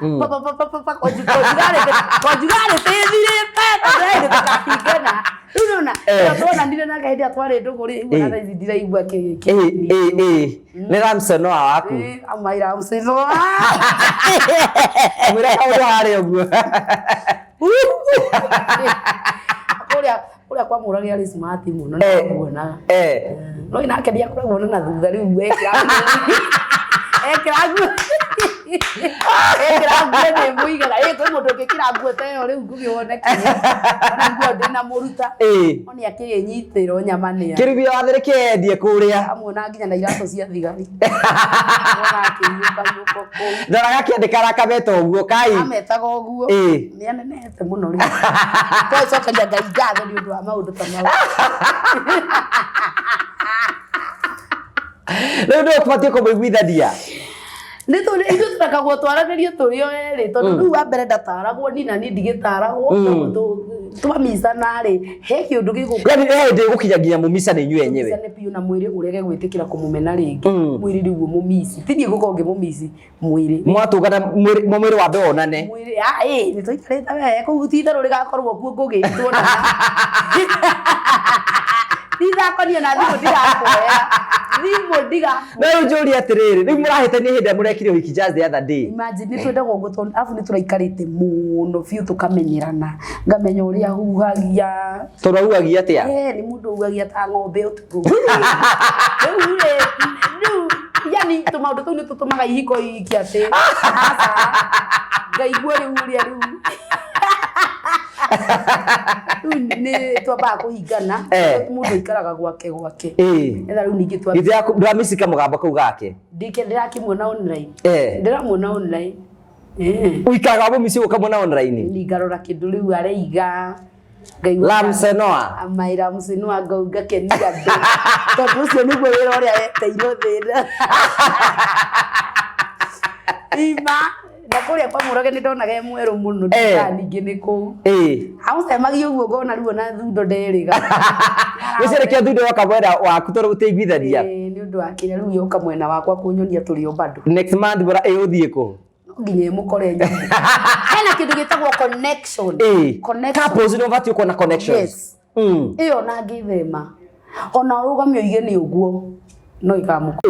konjugarĩ tĩthirĩte tũrenda tũkahingana rĩu nona tuonanire nake hĩndĩ ĩrĩa twarĩ ndũgũrĩ ibuona thaa ici ndiraigua nĩ Ramsenoa waku amai Ramsenoa mwĩra kaũndũ harĩa ũguo kũrĩa kwa mũrage arĩ smart mũno na kuona no inake ndiakoragwo na thutha rĩu ekĩra nguo nĩ mũigaga kwĩ mũndũ ũngĩkĩra nguo ta ĩyo rĩu ngũgĩwonekire ona nguo ndĩna mũruta no nĩ akĩnyitĩrwo nyama nĩa kĩrubi wathĩrĩ kĩendie kũrĩa amuona nginya na iratũ cia thigari ndoraga kĩandĩka rakameta ũguo kai ametaga ũguo nĩ anenehete mũno rĩu twacokagia Ngai ngatho nĩ ũndũ wa maũndũ ta mau rĩu nĩ ũkũbatiĩ kũmũiguithania ithuĩ tũrekagwo twaranĩrie tũrĩ o erĩ tondũ rĩu wa mbere ndataragwo ni na niĩ ndigĩtaragwo twamicana-rĩ he kĩũndũ gĩgũka yaani he hĩndĩ ĩgũkinya nginya mũmicane inyuĩ enyewe biũ na mwĩrĩ ũrege gwĩtĩkĩra kũmũmena rĩngĩ mwĩrĩ rĩu mũmici ti niĩ gũkorwo ngĩmũmici mwĩrĩ mwatũngana mwĩrĩ wambe wonane nĩ tũikarĩte wee kũu ti itherũ rĩgakorwo kuo ngũgĩtwo na ndirakonio na thimũ ndirakuoya na rĩu njũrie atĩrĩrĩ rĩu mũrahĩtania hĩndĩ ĩrĩa mũrekire ũhiki just the other day imagine nĩ twendagwo ũguo tondũ arabu nĩ tũraikarĩte mũno biũ tũkamenyerana ngamenya ũrĩa huhagia tondũ ahuhagia atĩa nĩ mũndũ uhagia ta ng'ombe ũtukũ rĩu yani tũmaũndũ tũu nĩ tũtũmaga ihiko ihiki atĩ ngaigua rĩu ũrĩa rĩu nĩ twambaga kũhingana mũndũ aikaraga gwake etha rĩu ningĩ ndĩramicika mũgambo kau gake ndĩrakĩmuona online ndĩramuona online ũikaraga mũmici ũkamwona online ngarora kĩndũ rĩu areiga Ramsenoa amai Ramsenoa ngakenia andũ tondũ ũcio nĩguo wĩra ũrĩa weteirwo thĩna ima na kuria kwa Murage ni ndonaga e mweru muno ningi ni ku aucemagia uguo ngona ruo na thundo nderiga gicirekia thundo waka mwena waku toro guteithithania ni undu wa kire riu yoka mwena wakwa kunyonia turio bado next month bora uthie ku nginya mukore nyama hena kindu gitagwo connection couples no vati uko na connections iyo na ngithema ona rugamio ige ni uguo no ikamuko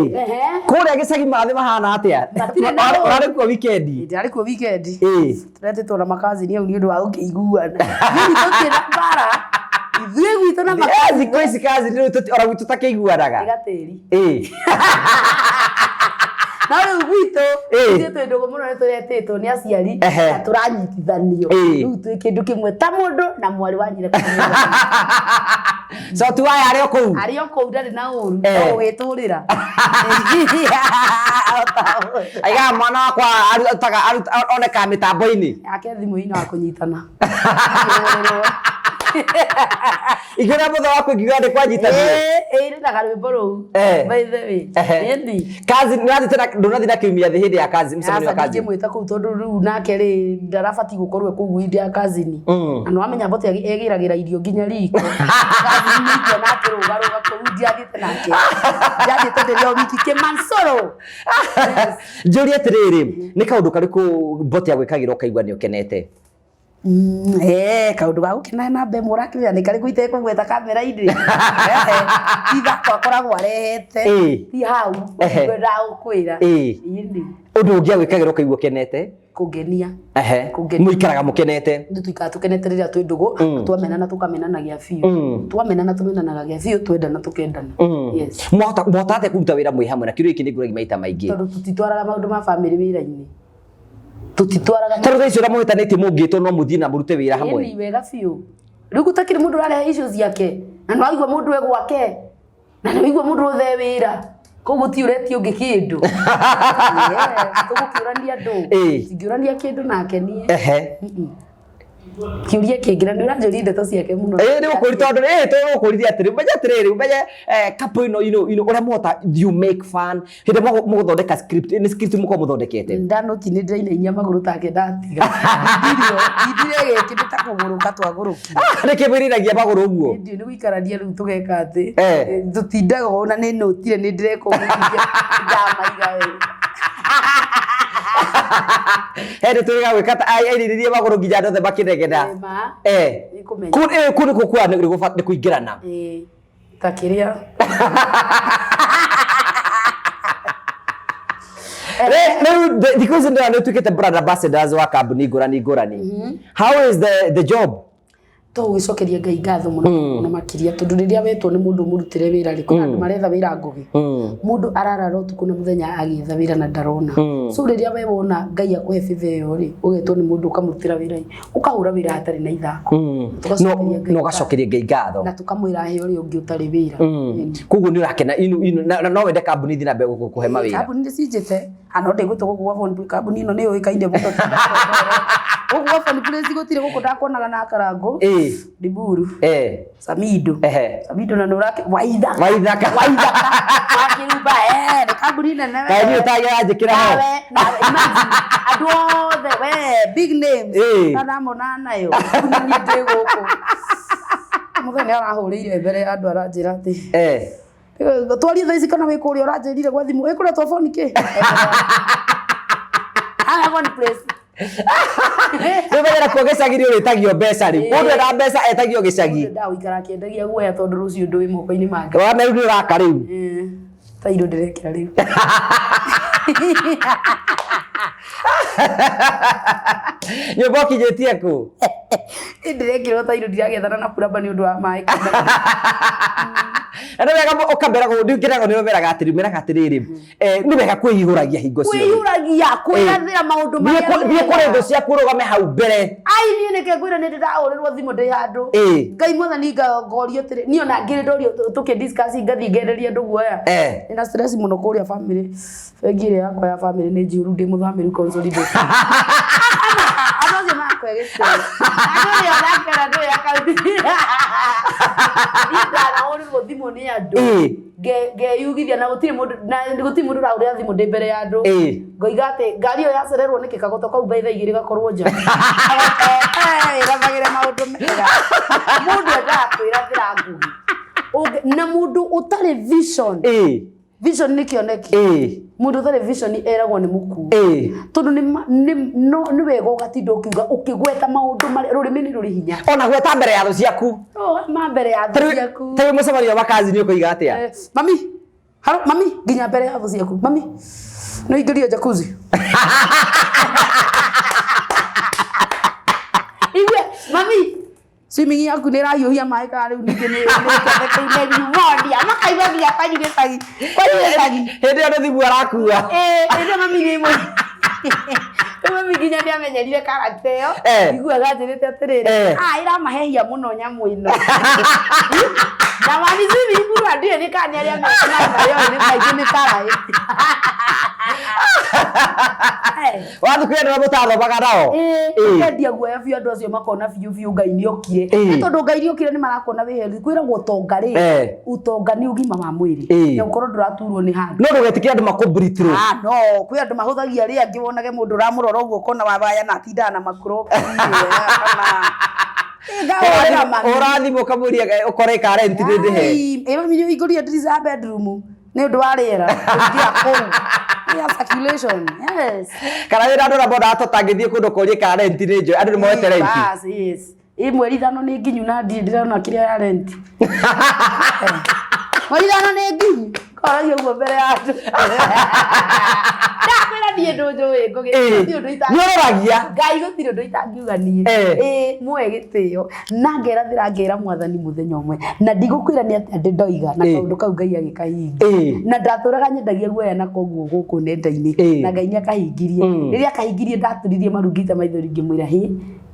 kuria gicagi mathi mahana atia ari ku weekend ari ku weekend turete tona makazi ni undu wa ukiguana ni tukira bara ithuĩ gwitũ na makazi kwisi kazi ni ora gwitũ takeiguanaga gatĩri na rĩu gwitũ ithuĩ twĩ ndũgũ mũno nĩ tũretĩtwo nĩ aciari na tũranyitithanio rĩu twĩ kĩndũ kĩmwe ta mũndũ na mwarĩ wa nyina so tuaya arĩ o kũu ndarĩ na ũru no gwĩtũrĩra aiga mwana wakwa oneka mĩtambo-inĩ yake thimũ-inĩ wa kũnyitana igera mutho wako ngigande kwa nyitanire ndaga rwimbo ruu by the way endi kazi nirathi tena ndunathi na kiumia thi hindi ya kazi msemani wa kazi mwita kuu tondu riu nake ri ndarabati gukorwo kuu indi ya kazi ni na no amenya bote egiragira irio nginya riko kazi ni ndio na kirugaruga kuu ndiathite nake ndiathite ndio wiki kimansoro njuri atiriri ni kaundu kariku bote agwikagirwo kaigwa ni ukenete kaundu ga gukena na mbe murakira ni kari kuite kugweta kamera indi itha kwa koragwo arehete ti hau ngwenda ukwira indi undu ungi agwikagirwo kaigwa kenete kugenia muikaraga mukenete tuikara tukenete riria twi ndugu twamenana tukamenanagia biu twamenana tumenanagia biu twendana tukendana yes mwatate kuruta wira mwi hamwe na kiru iki ni nguragia maita maingi tondu tutitwaraga maundu ma family wira-ini tutitwaraga taruga icio ramuhitanĩtie mũngĩtwo no mũthiĩ na mũrute wĩra hamwe ni wega biũ rĩu gũtakĩrĩ mũndũ ũrarehe issues ciake na nĩ waigua mũndũ e gwake na nĩ waigua mũndũ othe wĩra koguo ti ũretie ũngĩ kĩndũ tũgũkĩũrania andũ tingĩũrania kĩndũ nake niĩ kiuria kingira ni uranjuri ndeto ciake muno ni ukuri tondu tugukurithia atiri umenye couple ino uria mota you make fun hindi muguthondeka script ni script muko muthondekete ndanoti ni ndiraina inya maguru take ndatiga ndire geke nditakuguruka twaguruki ni kibiriragia maguru uguo ndi ni guikarania riu tugeka ati tutindaga ona ni notire ni ndirekumithia ndamaiga we hende turiga gwikata airirie maguru nginya andũ othe makinegena kuni kukua ni kuingirana ta kiria thikũ ici nĩ ũtuĩkĩte brand ambassadors wa kambuni ngũrani how is the job tũgĩcokeria Ngai ngatho mũno makiria tondu riria wetwo nĩ mũndũ mũrutĩre wĩra rĩ kuna andũ maretha wĩra ngũgĩ mũndũ ararara ũtukũ na mũthenya agĩetha wĩra na ndarona so riria we wona Ngai akũhe bitha ĩyo rĩ ũgetwo nĩ mũndũ ũkamũrutĩra wĩra ũkahũra wĩra hatarĩ na ithako no gacokeria Ngai ngatho na tũkamwĩra he ũrĩa ũngĩ ũtarĩ wĩra koguo nĩ ũrakena no wende kambuni ithi na mbere gũkũhe mawĩra kambuni nĩ cinjĩte ano ndĩgwĩtwo gũkũ gwa Phone kambuni ĩno nĩ yũĩkaine mũno gũkũ gwa Phone Place gũtirĩ gũkũ ndakuonaga na karango Diburu Samido na nurake waithaka wakirumba ni kambuni nene kaini utagira njikira ho na imagine andu othe we big names kana mona nayo ni ndi guku muthenya arahurire mbere andu aranjira ati twarie thaici kana wĩ kũrĩa ũranjĩrire gwa thimũ ĩkũretwo Phone kĩ Phone Place Nĩwera kwa gĩcagi ũrĩtagio mbeca rĩ mũndũ ena mbeca etagio gĩcagi ndawĩikara kĩendagia guoya tondũ rũciũ ndũ wĩ moko-inĩ make wana rĩu nĩũraka rĩu ta indo ndĩrekĩra rĩu nyũmba ũkinyĩtie kũ ndĩrekĩrwo ta indo ndiragethana na puramba nĩ ũndũ wa maĩ Ana wega ukambera go ndingiraga ni weraga atiri meraga atiriri ni wega kwihuragia hingo cio kwirathira maundu maria bie kore ndo cia kurugame hau mbere ai ni neke kwira ni ndiraũrĩrwo thimũ ndĩ handũ Ngai mwathani ngorio tiri ni ona ngiri ndorio tuke discuss ngathi ngenderia ndugu aya ina stress muno kuria family ngire yakwa ya family ni njuru ndi muthamiru consolidate anoje makwegete anoje onakera ndo yakauti ndanaũrĩrwo thimũ nĩ andũ ngeyugithia na gũtirĩ mũndũ ũrahũrĩra thimũ ndĩ mbere ya andũ ngoiga atĩ ngari ĩyo yacererwo nĩkĩ kagoto kau thaa 2 gakorwo nja ĩrathagĩre maũndũ mega mũndũ endaga kwĩrathĩra ngugi na mũndũ ũtarĩ vision vision nĩ kĩoneki mũndũ ũtarĩ vision eragwo nĩ mũkuũ tondũ nĩ wega ũgatinda ũkiuga ũkĩgweta maũndũ marĩa rũrĩmĩ nĩ rũrĩ hinya ona gweta mbere ya thũ ciaku ma mbere ya thũ ciaku tari mũcemanio wa kazi nĩ ũkũiga atĩa mami nginya mbere ya thũ ciaku mami no ingĩrio jacuzzi iwe mami swimming yaku nĩ ĩrahiũhia maĩ kana rĩu ningĩ nĩ pneumonia makaigua kwanyu gĩcagi hĩndĩ ĩyo thimũ arakua hĩndĩ mami nĩ ĩmwe mami nginya nĩamenyerire character ĩyo iguaga njĩrĩte atĩrĩrĩ ĩramahehia mũno nyamũ ĩno na mami swimming pool ndiũĩ nĩ kana nĩ arĩa nayo nĩ kaingĩ nĩ karaĩ wathu kwenda mũtathomaga nao kendia guoya biũ andũ acio makona biũ Ngai nĩ okire nĩ tondũ Ngai nĩ okire nĩ marakona wĩheru kwĩragwo ũtonga rĩ ũtonga nĩ ũgima wa mwĩrĩ na ũkorwo ndũraturwo nĩ handũ no ndũgetikĩre andũ makũmbritro no kwĩ andũ mahũthagia rĩ angĩ wonage mũndũ ũramũrora ũguo kona wabaya na atindaga na makroki ũrathimwo kamũria ũkore karenti ndĩhe mami nĩ ũhingũria ndirica ya bedroom nĩ ũndũ wa rĩera circulation kana wĩra andũ arĩa tũtangĩthiĩ kũndũ kũrie ka renti nĩ njũĩ andũ nĩ moete renti mweri 5 nĩ nginyu na ndirĩ ndĩrona kĩrĩa ya renti mweri 5 nĩ nginyu koragia ũguo mbere ya andũ ndakwĩra niĩ ndũnjũĩ nĩũroragia Ngai gũtirĩ ũndũ itangiuga niĩ muoe gĩtĩo na ngera Mwathani mũthenya ũmwe na ndigũkwĩra nĩ atĩ ndĩ ndoiga na kaũndũ kau Ngai agĩkahingia na ndatũraga nyendagia guoya na koguo gũkũ nenda-inĩ na Ngai nĩakahingirie rĩrĩa akahingirie ndatũririe marungite maithori ngĩmwĩra hĩ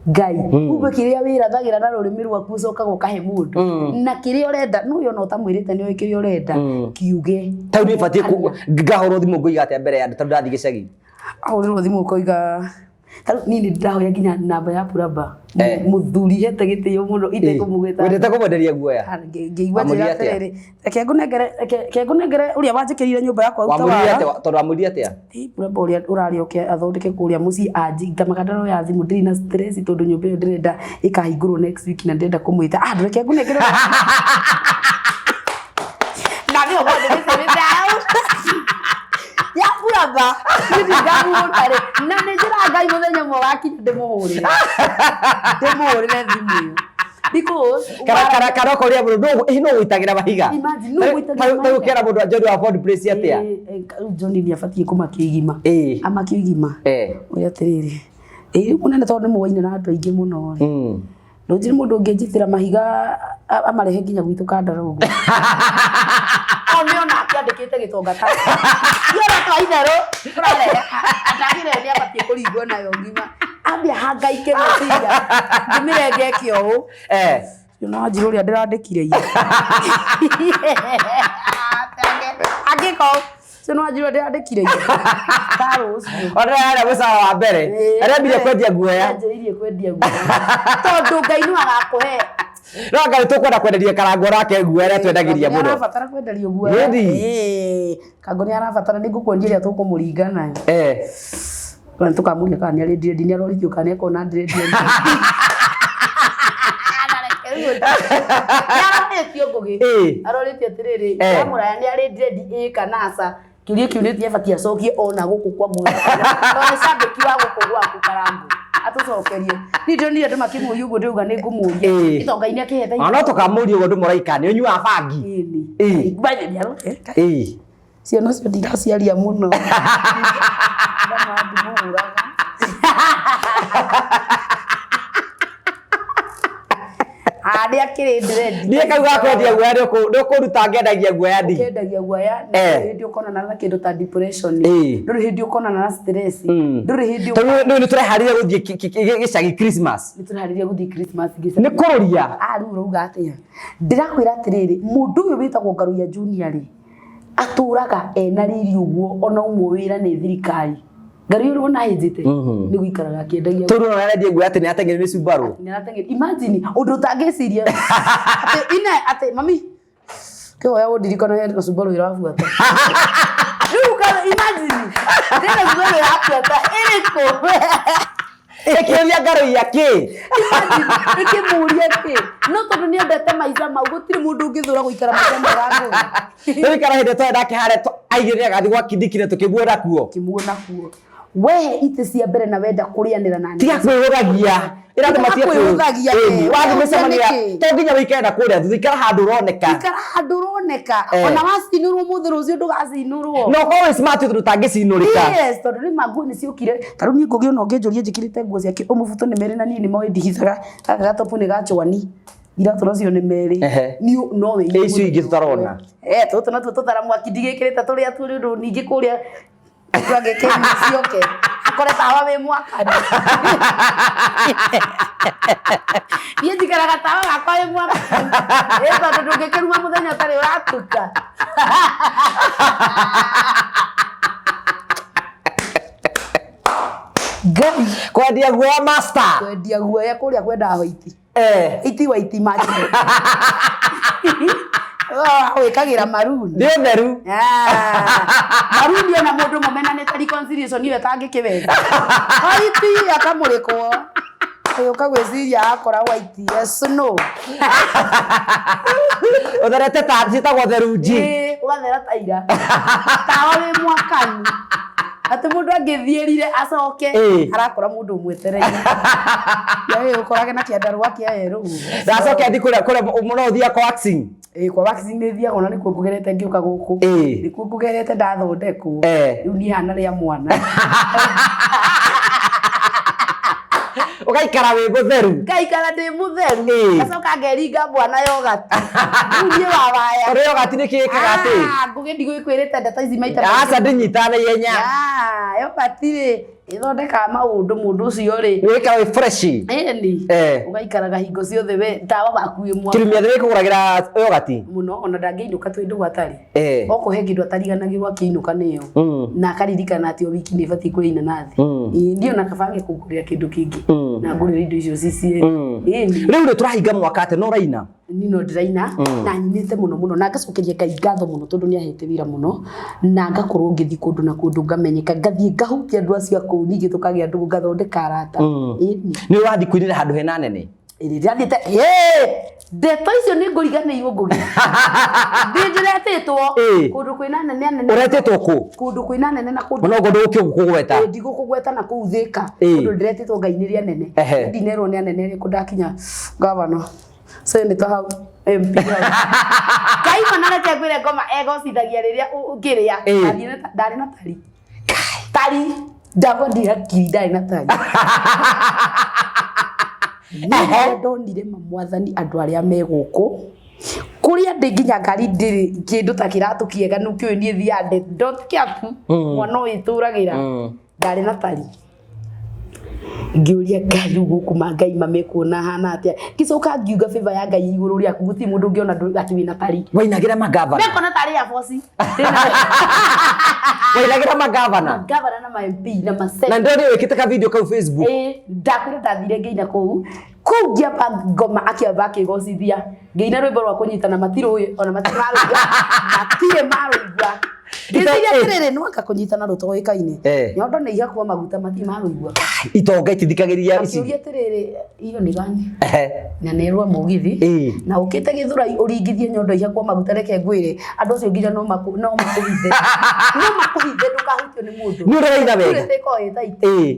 Ngai uwe kĩrĩa wĩrathagĩra na rũrĩmĩ rwaku ũcokaga ũkahe mũndũ na kĩrĩa ũrenda no yo no tamwĩrĩte nĩ kĩrĩa ũrenda kiuge tau nĩ batiĩ ngahũrwo thimũ ngũiga atĩa mbere ya andũ tondũ ndathiĩ gĩcagi ahũrĩrwo thimũ ũkoiga niĩ nĩ ndahoya nginya namba ya puramba mũthuri hete gĩtĩo mũno itekũmũgwĩta wendete kũmwenderia guoya ngĩigua njĩra atĩrĩrĩ reke ngũnengere ũrĩa wanjĩkĩrire nyũmba yakwa tondũ wamwĩrire atĩa puramba ũrĩa ũrarĩ oke athondeke kũrĩa mũciĩ anjingamaga ndaro ya thimũ ndĩrĩ na stress tondũ nyũmba ĩyo ndĩrenda ĩkahingũrwo next week na ndĩrenda kũmwĩta reke ngũnengere na nĩ ũgwandĩkĩte ya puramba nĩngamuhũrare na nĩ njĩra Ngai mũthenya ũmwe wakinya ndĩmũhũrĩre thimũ ĩyo because kana ũkoria mũndũ no gũitagĩra mahiga rĩu kĩera mũndũ wa John wa Ford Place atĩa John nĩ abatiĩ kũmakia igima amakio igima ũrĩa atĩrĩrĩ mũnene tondũ nĩ mũwaine na andũ aingĩ mũno ndũnjĩrĩ mũndũ ũngĩnjitĩra mahiga amarehe nginya gwitũ Kandara ũguo nĩ ona akĩandĩkĩte gĩtonga ta yora twa itherũ tũrarehe atagĩre nĩ abatiĩ kũringwo nayo ngima ambia hangaike meciria ngĩmĩrenge kĩoũ no Wanjiru ũrĩa ndĩrandĩkire angĩko no Wanjiru ndĩrandĩkire ona arĩa mũcara wa mbere arembire kwendia guoya anjĩrĩirie kwendia guoya tondũ Ngai nĩ agakũhe no Ngai tũkwenda kwenderia Karango rake guoya rĩa twendagĩria mũno arabatara kwenderio guoya Kango nĩ arabatara nĩ ngũkuonia rĩa tũkũmũringa nayo kana tũkamũria kana nĩ arĩ nĩ arorithio kana ekona ndĩrĩ arorĩtio ngũgĩ arorĩtio atĩrĩrĩ amũraya nĩ arĩ dread kana aca kĩũria kĩu nĩ abatiĩ acokie ona gũkũ kwa muoyo tondũ cambĩki wa gũkũ gwaku Karango atũcokerie niĩ ndĩronire andũ makĩmũria ũguo ndĩrauga nĩ ngũmũria itonga-inĩ akĩhetha no tũkamũria ũguo ndũmũraika nĩ ũnyuaga bangi ciana cio ndiraciaria mũno arĩa akĩrĩ dread niĩ kauga kwendia guoya ndũkũruta ngendagia guoya ndi ngendagia guoya hĩndĩ ũkonana na kĩndũ ta depression ndũrĩ hĩndĩ ũkonana na stress ndũrĩ hĩndĩ tondũ nĩ tũreharĩria gũthiĩ gĩcagi Christmas nĩ tũreharĩria gũthiĩ Christmas nĩ kũrũria rĩu ũrauga atĩa ndĩrakwĩra atĩrĩrĩ mũndũ ũyũ wĩtagwo Ngaruya Junior rĩ atũraga ena riri ũguo ona umwe wĩra nĩ thirikari ngari urona hejite ni guikaraga kiendagia turu na ndiye gwe ati ni atengere ni Subaru ni atengere imagine undu tangeciria ati ina ati mami kihoya undirikana na Subaru irafuata imagine tena Subaru irafuata iriko ekiria ngaro yake ikimuria ki no tondu ni endete maica mau gutiri mundu ungithura guikara maica marangu ni kana hinde to ndake hare to aigire gathi gwa kidikire tukimuona kuo we ite cia mbere na wenda kurianira nani tiga kwĩrũgagia irathematia kwĩrũgagia wathi mĩcemanio to nginya wĩkenda kũrĩa thikara handũ ũroneka ona wacinũrwo mũthĩ rũciũ ndũgacinũrwo no always smart tondũ tangĩcinũrĩka yes tondũ nĩ manguo nĩ ciũkire tarũ niĩ ngũgĩ ona ũngĩnjũria njĩkĩrĩte nguo ciake ũmũbuto nĩ merĩ na niĩ nĩ moĩ ndihithaga gaka gatopu nĩ gachwani iratũ nacio nĩ merĩ no wĩ icio ingĩ tutarona tũtũ natuo tũtara mwaki ndigĩkĩrĩte tũrĩa tũrĩ ningĩ kũrĩa twageke cionke akore tawa we mwaka niĩ njikaraga tawa gakwa we mwaka tondũ ndũngĩkĩruma mũthenya ũtarĩ ũratuka ngai kwendia guoya master kwendia guoya kũrĩa kwenda hoiti iti waiti maji wĩkagĩra maruni nĩ theru maruni ona mũndũ mũmenanĩte reconciliation iwe tangĩkĩwenda hoiti akamũrĩkwo ũka gwĩciria akora white yes no ũtherete ta citagwo therunji ũgathera taira tawa wĩ mwakani ati mundu angithiirire acoke arakora mundu mwetereire ya ukorage na kiandarua kia yeru ndacoke athi kure muno thia coaxing kwa vaccine ni thia ona ni kugerete ngiuka guku ni kugerete ndathondekwo riu ni hana ria mwana ugaikara wi mutheru ngaikara ndi mutheru ngacoka ngeringa mwana yogati ni wawaya uri yogati ni kikaga ati ngugi ndigwikwirite ndata ici maita aca ndinyitane yenya yogati ri ithondeka maundu mundu ucio ri wikara wi fresh ni ugaikaraga hingo ciothe we ndawa waku wi mwana kirumia thiri kuguragira yogati muno ona ndangeinuka twindu gwatari okuhe kindu atariganagirwa kiinuka niyo na akaririkana ati o wiki ni bati kuina nathi ndio na kabange kugurira kindu kingi na ngurira indo icio cici riu ri turahinga mwaka ate no raina nino ndiraina na nyinite muno na ngacokeria Ngai ngatho muno tondu ni ahete wira muno na ngakorwo ngithi kundu na kundu ngamenyeka ngathie ngahutia andu acio akuu ningi tukagia andu ngathondeka arata ni urathi kwirira handu hena nene iriratite ndeto icio ni nguriganĩirwo ngugi ndindiretĩtwo kundu kwina nene uretĩtwo ku kundu kwina nene na kundu no gondo ukigugweta ndigukugweta na kuu Thika kundu ndiretĩtwo Ngai-inĩ nene ndinerwo ni anene ri kundakinya governor senator hau MP Ngai manareke ngwire ngoma egocithagia riria ukiria ndari na tari ndago ndirakiri ndari na tari ndonire mwathani andu aria me guku kuria ndi nginya ngari ndiri kindu ta kiratu kiega nukiu nie thiande don't care mwana uituragira ndari na tari ngiuria Ngai guku Ngai mamekuona hana atia kicoka ngiuga favor ya Ngai iguru ria kuguti mundu ngiona ndu ati wina tari wainagira magavana mekona tari ya bosi wainagira magavana na ma MP na ma senate na ndio wikite ka video ka Facebook ndakwira ndathire ngeina kuu kungia ngoma akiamba akigocithia ngeina rwimbo rwa kunyitana matiru ona matire maruigwa Gĩciria kĩrĩrĩ no akakunyitana rũtoĩkaine nyondo nĩ ihakwa maguta matimaruigwa itonga itithikagĩria ici akĩuria atĩrĩrĩ iyo nĩ gani na nĩrwa mũgithi na ũkĩte gĩthura ũringithie nyondo ihakwa maguta reke ngwĩre andũ acio nginya no makuhithe ndũkahutio nĩ mũndũ nĩ ũraina wega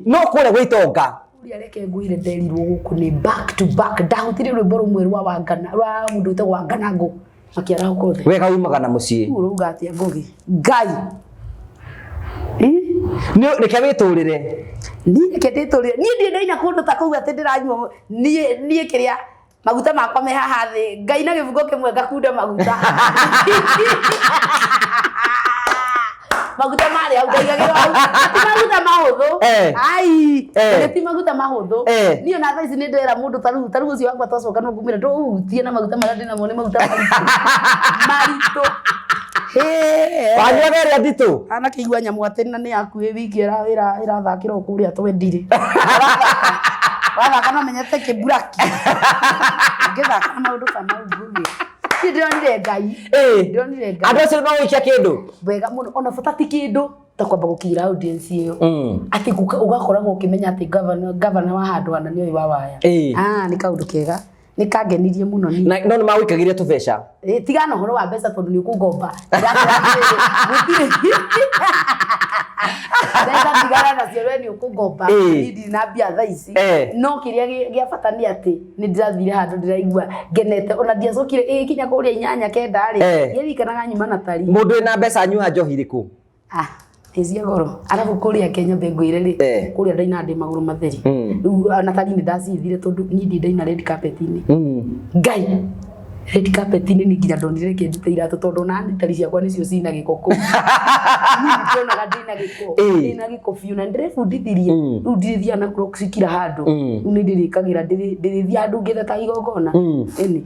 no kũrĩa gwĩ itonga uria reke ngwĩre nderirwo gũkũ nĩ back to back ndahutirie rwĩmbo rũmwe rwa Wangana rwa mũndũ wĩtagwo Wangana ngũ akiara huko the wega umaga na mucii uruga atia ngugi Ngai ni reke witurire ni reke nditurire ni ndi ndaina kundu ta kuu ati ndiranyua ni kiria maguta makwa me haha thi Ngai na gĩbungo kĩmwe ngakunda maguta maguta mari au ngaigagira ati maguta mahuthu ai ti maguta mahuthu ni ona thaa ici ni ndera mundu taru ucio wakwa twacoka no ngumira nduhutie na maguta mara ndina mo ni maguta maritu Wanyua gari ndito. Ana kĩigua nyamũ atĩ na nĩ yakuĩ wiki ĩrathakĩrwo kũrĩa twendire. Wathaka no menyete kĩburaki. Ngĩthaka maũndũ kana ũguo. Ndĩronire Ngai. Ndĩronire Ngai. Andũ acio no gũikia kĩndũ. Wega mũno ona bata ti kĩndũ ta kwamba gũkinyĩra audience ĩyo. Atĩ ũgakoragwo ũkĩmenya atĩ governor wa handũ hana nĩ ũyũ wa waya. Nĩ kaũndũ kega. Nĩ kangenirie mũno ni. No nĩ magũikagĩria tũbeca. Tigana ũhoro wa mbeca tondũ nĩ ũkũngomba. Mbeca tigana nacio we nĩ ũkũngomba. Ndirĩ na mbia thaa ici. No kĩrĩa gĩa bata nĩ atĩ nĩ ndĩrathire handũ ndĩraigua ngenete ona ndiacokire ĩkinya kũrĩa 8-9 rĩ. Ndirikanaga nyuma na tari. Mũndũ wĩna mbeca anyuaga njohi irĩkũ? Cia goro. Arabu kũrĩa Kenya mbengũire rĩ. Kũrĩa ndaina ndĩ magũrũ matheri. Rĩu na tari nĩ ndacithire tondũ niĩ ndaina red carpet-inĩ. Ngai. Red carpet-inĩ nĩ nginya ndonire kĩndute iratũ tondũ na tari ciakwa nĩcio cina gĩko kũu. Niĩ ndionaga ndĩna gĩko. Ndĩna gĩko biũ na ndĩrebundithirie. Rĩu ndĩrĩthiaga na Crocs kira handũ. Rĩu nĩ ndĩrĩkagĩra ndĩrĩthiĩ handũ ngĩtheta igongona. Ĩni.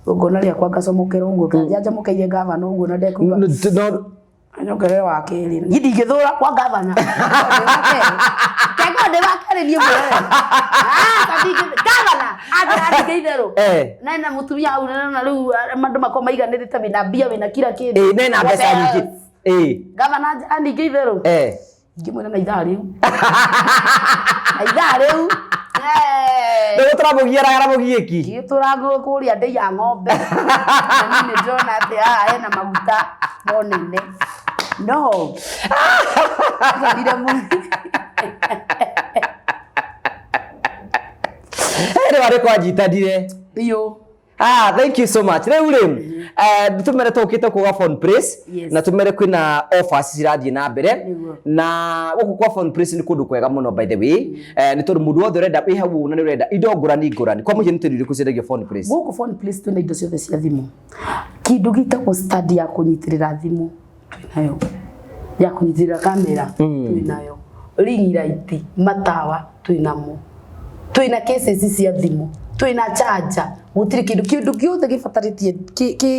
Igongona rĩakwa ngacomokera ũguo njanjamũkeire gavana ũguo na ndekuga. Anyongerere wa keri. Gidi githura kwa governor. Kego de wa keri ni mwe. Tabi governor. Ati geithero. Na mutumia au na riu mandu makoma iganirite bina bia bina kila kindu. Nena mbeca nyingi. Governor andi geithero. Ngimwena na ithaa riu. Ithaa riu. Ndio turamugia raramugie ki. Giturago kuria ndei ya ng'ombe. Na nini ndona ati ena maguta monene. No. Ere wale kwa jitadire. Iyo. Thank you so much. Rĩu rĩ, tumere tũkĩte kuga Phone Place na tumere kwĩna offers cirathiĩ na mbere na gũkũ kwa Phone Place nĩ kũndũ kwega mũno by the way. Nĩ tondũ mũndũ wothe ũrenda wĩ hau na nĩ ũrenda indo ngũrani. Kwa mũhiano nĩ tũrĩ kũciendagia Phone Place. Gũkũ Phone Place twĩna indo ciothe cia thimũ. Kĩndũ gĩtagwo stand ya kũnyitĩrĩra thimũ twĩnayo. Ya kũnyitĩrĩra kamera twĩnayo. Ring light, matawa twĩnamo. Twĩna cases cia thimũ. Twĩna charger. Gũtirĩ kĩndũ gĩothe gĩbatarĩtie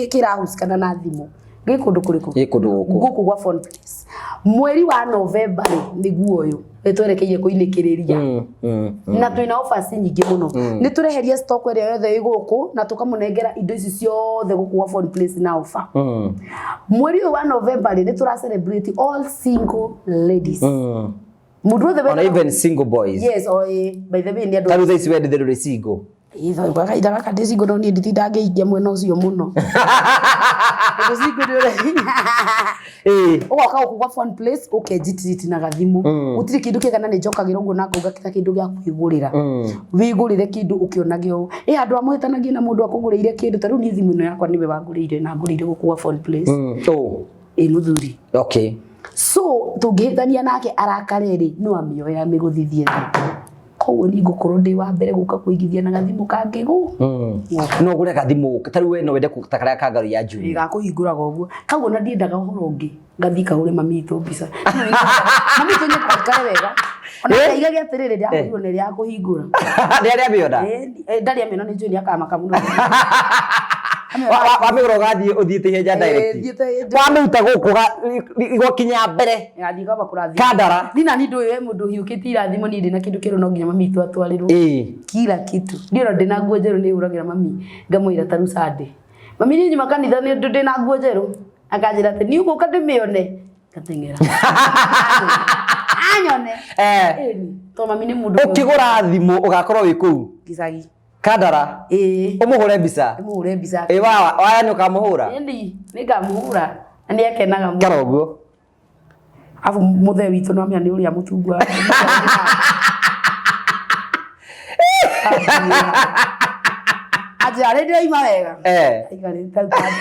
kĩrahusikana na thimũ. Gĩkũndũ kũrĩkũ? Gĩkũndũ gũkũ gwa Phone Place. Mweri wa November nĩguo ũyũ. Twerekeire kũinĩkĩrĩria. Na twĩna offers nyingĩ mũno. Nĩ tũreheria stock ĩrĩa yothe ĩ gũkũ na tũkamũnengera indo ici ciothe gũkũ gwa Phone Place na offer. Mweri wa November nĩ tũra celebrate all single ladies. Mũndũ wothe or even single boys. Yes, or by the way nĩ andũ. Taru thaici wendete rũrĩ single. Itho bakaida gakade single no nĩ nditinda ngĩikia mwena ũcio mũno. Single rĩ. Ũgoka gũkũ gwa Phone Place ũkenjititi na gathimũ. Gũtirĩ kĩndũ kĩgana nĩ njokagĩra ũguo na ngauga kĩta kĩndũ gĩa kwĩgũrĩra. Wĩgũrĩre kĩndũ ũkĩonage ũũ. Andũ amũhetanagia na mũndũ akũgũrĩire kĩndũ ta rĩu niĩ thimũ ĩno yakwa nĩwe wangũrĩire na ngũrĩire gũkũ gwa Phone Place. Mũthuri. Okay. So tũngĩhĩtania nake arakare rĩ no amĩoya mĩgũthithie thĩ. Koguo nĩ ngũkorwo ndĩ wa mbere gũka kũigithia na gathimũ kangĩgũ. No ũgũre gathimũ tarĩu we no wende ta karĩa ka ngaru ya Juni. Gakũhingũraga ũguo. Kaguo na ndiendaga ũhoro ũngĩ. Ngathi kahũre mami itũ mbica. Mami itũ nĩ kwakare wega. Ona kaigagia atĩrĩrĩ ndĩrakũhingũra nĩ rĩa kũhingũra. Ndarĩ amĩona? Ndarĩ amĩona nĩ Juni akamaka mũno. Wamĩgũra ũgathiĩ ũthiĩte ihenya direct. Wamĩruta gũkũ igũkinya mbere. Ngathiĩ ngamba kũrathima. Kandara. Nina nĩ ndũĩ we mũndũ hiũkĩtie irathimo niĩ ndĩna kĩndũ kĩrũ no nginya mami itũ atwarĩrwo. Kila kitu. Ndio ndĩna nguo njerũ nĩ hũragĩra mami ngamwĩra taru Sunday. Mami niĩ nyuma kanitha nĩ ndĩna nguo njerũ. Akanjĩra atĩ niĩ ũgũka ndĩmĩone. Ngateng'era. Anyone. To mami nĩ mũndũ. Ũkĩgũra thimũ ũgakorwo wĩ kũu. Gicagi. Kandara. Ũmũhũre mbica. Ũmũhũre mbica. Waya nĩ ũkamũhũra. Nĩ ngamũhũra. Na nĩ akenaga mũno. Kara ũguo. Afu mũthee witũ no amenya nĩ ũrĩa mũtungwa. Aja rĩrĩa ima wega.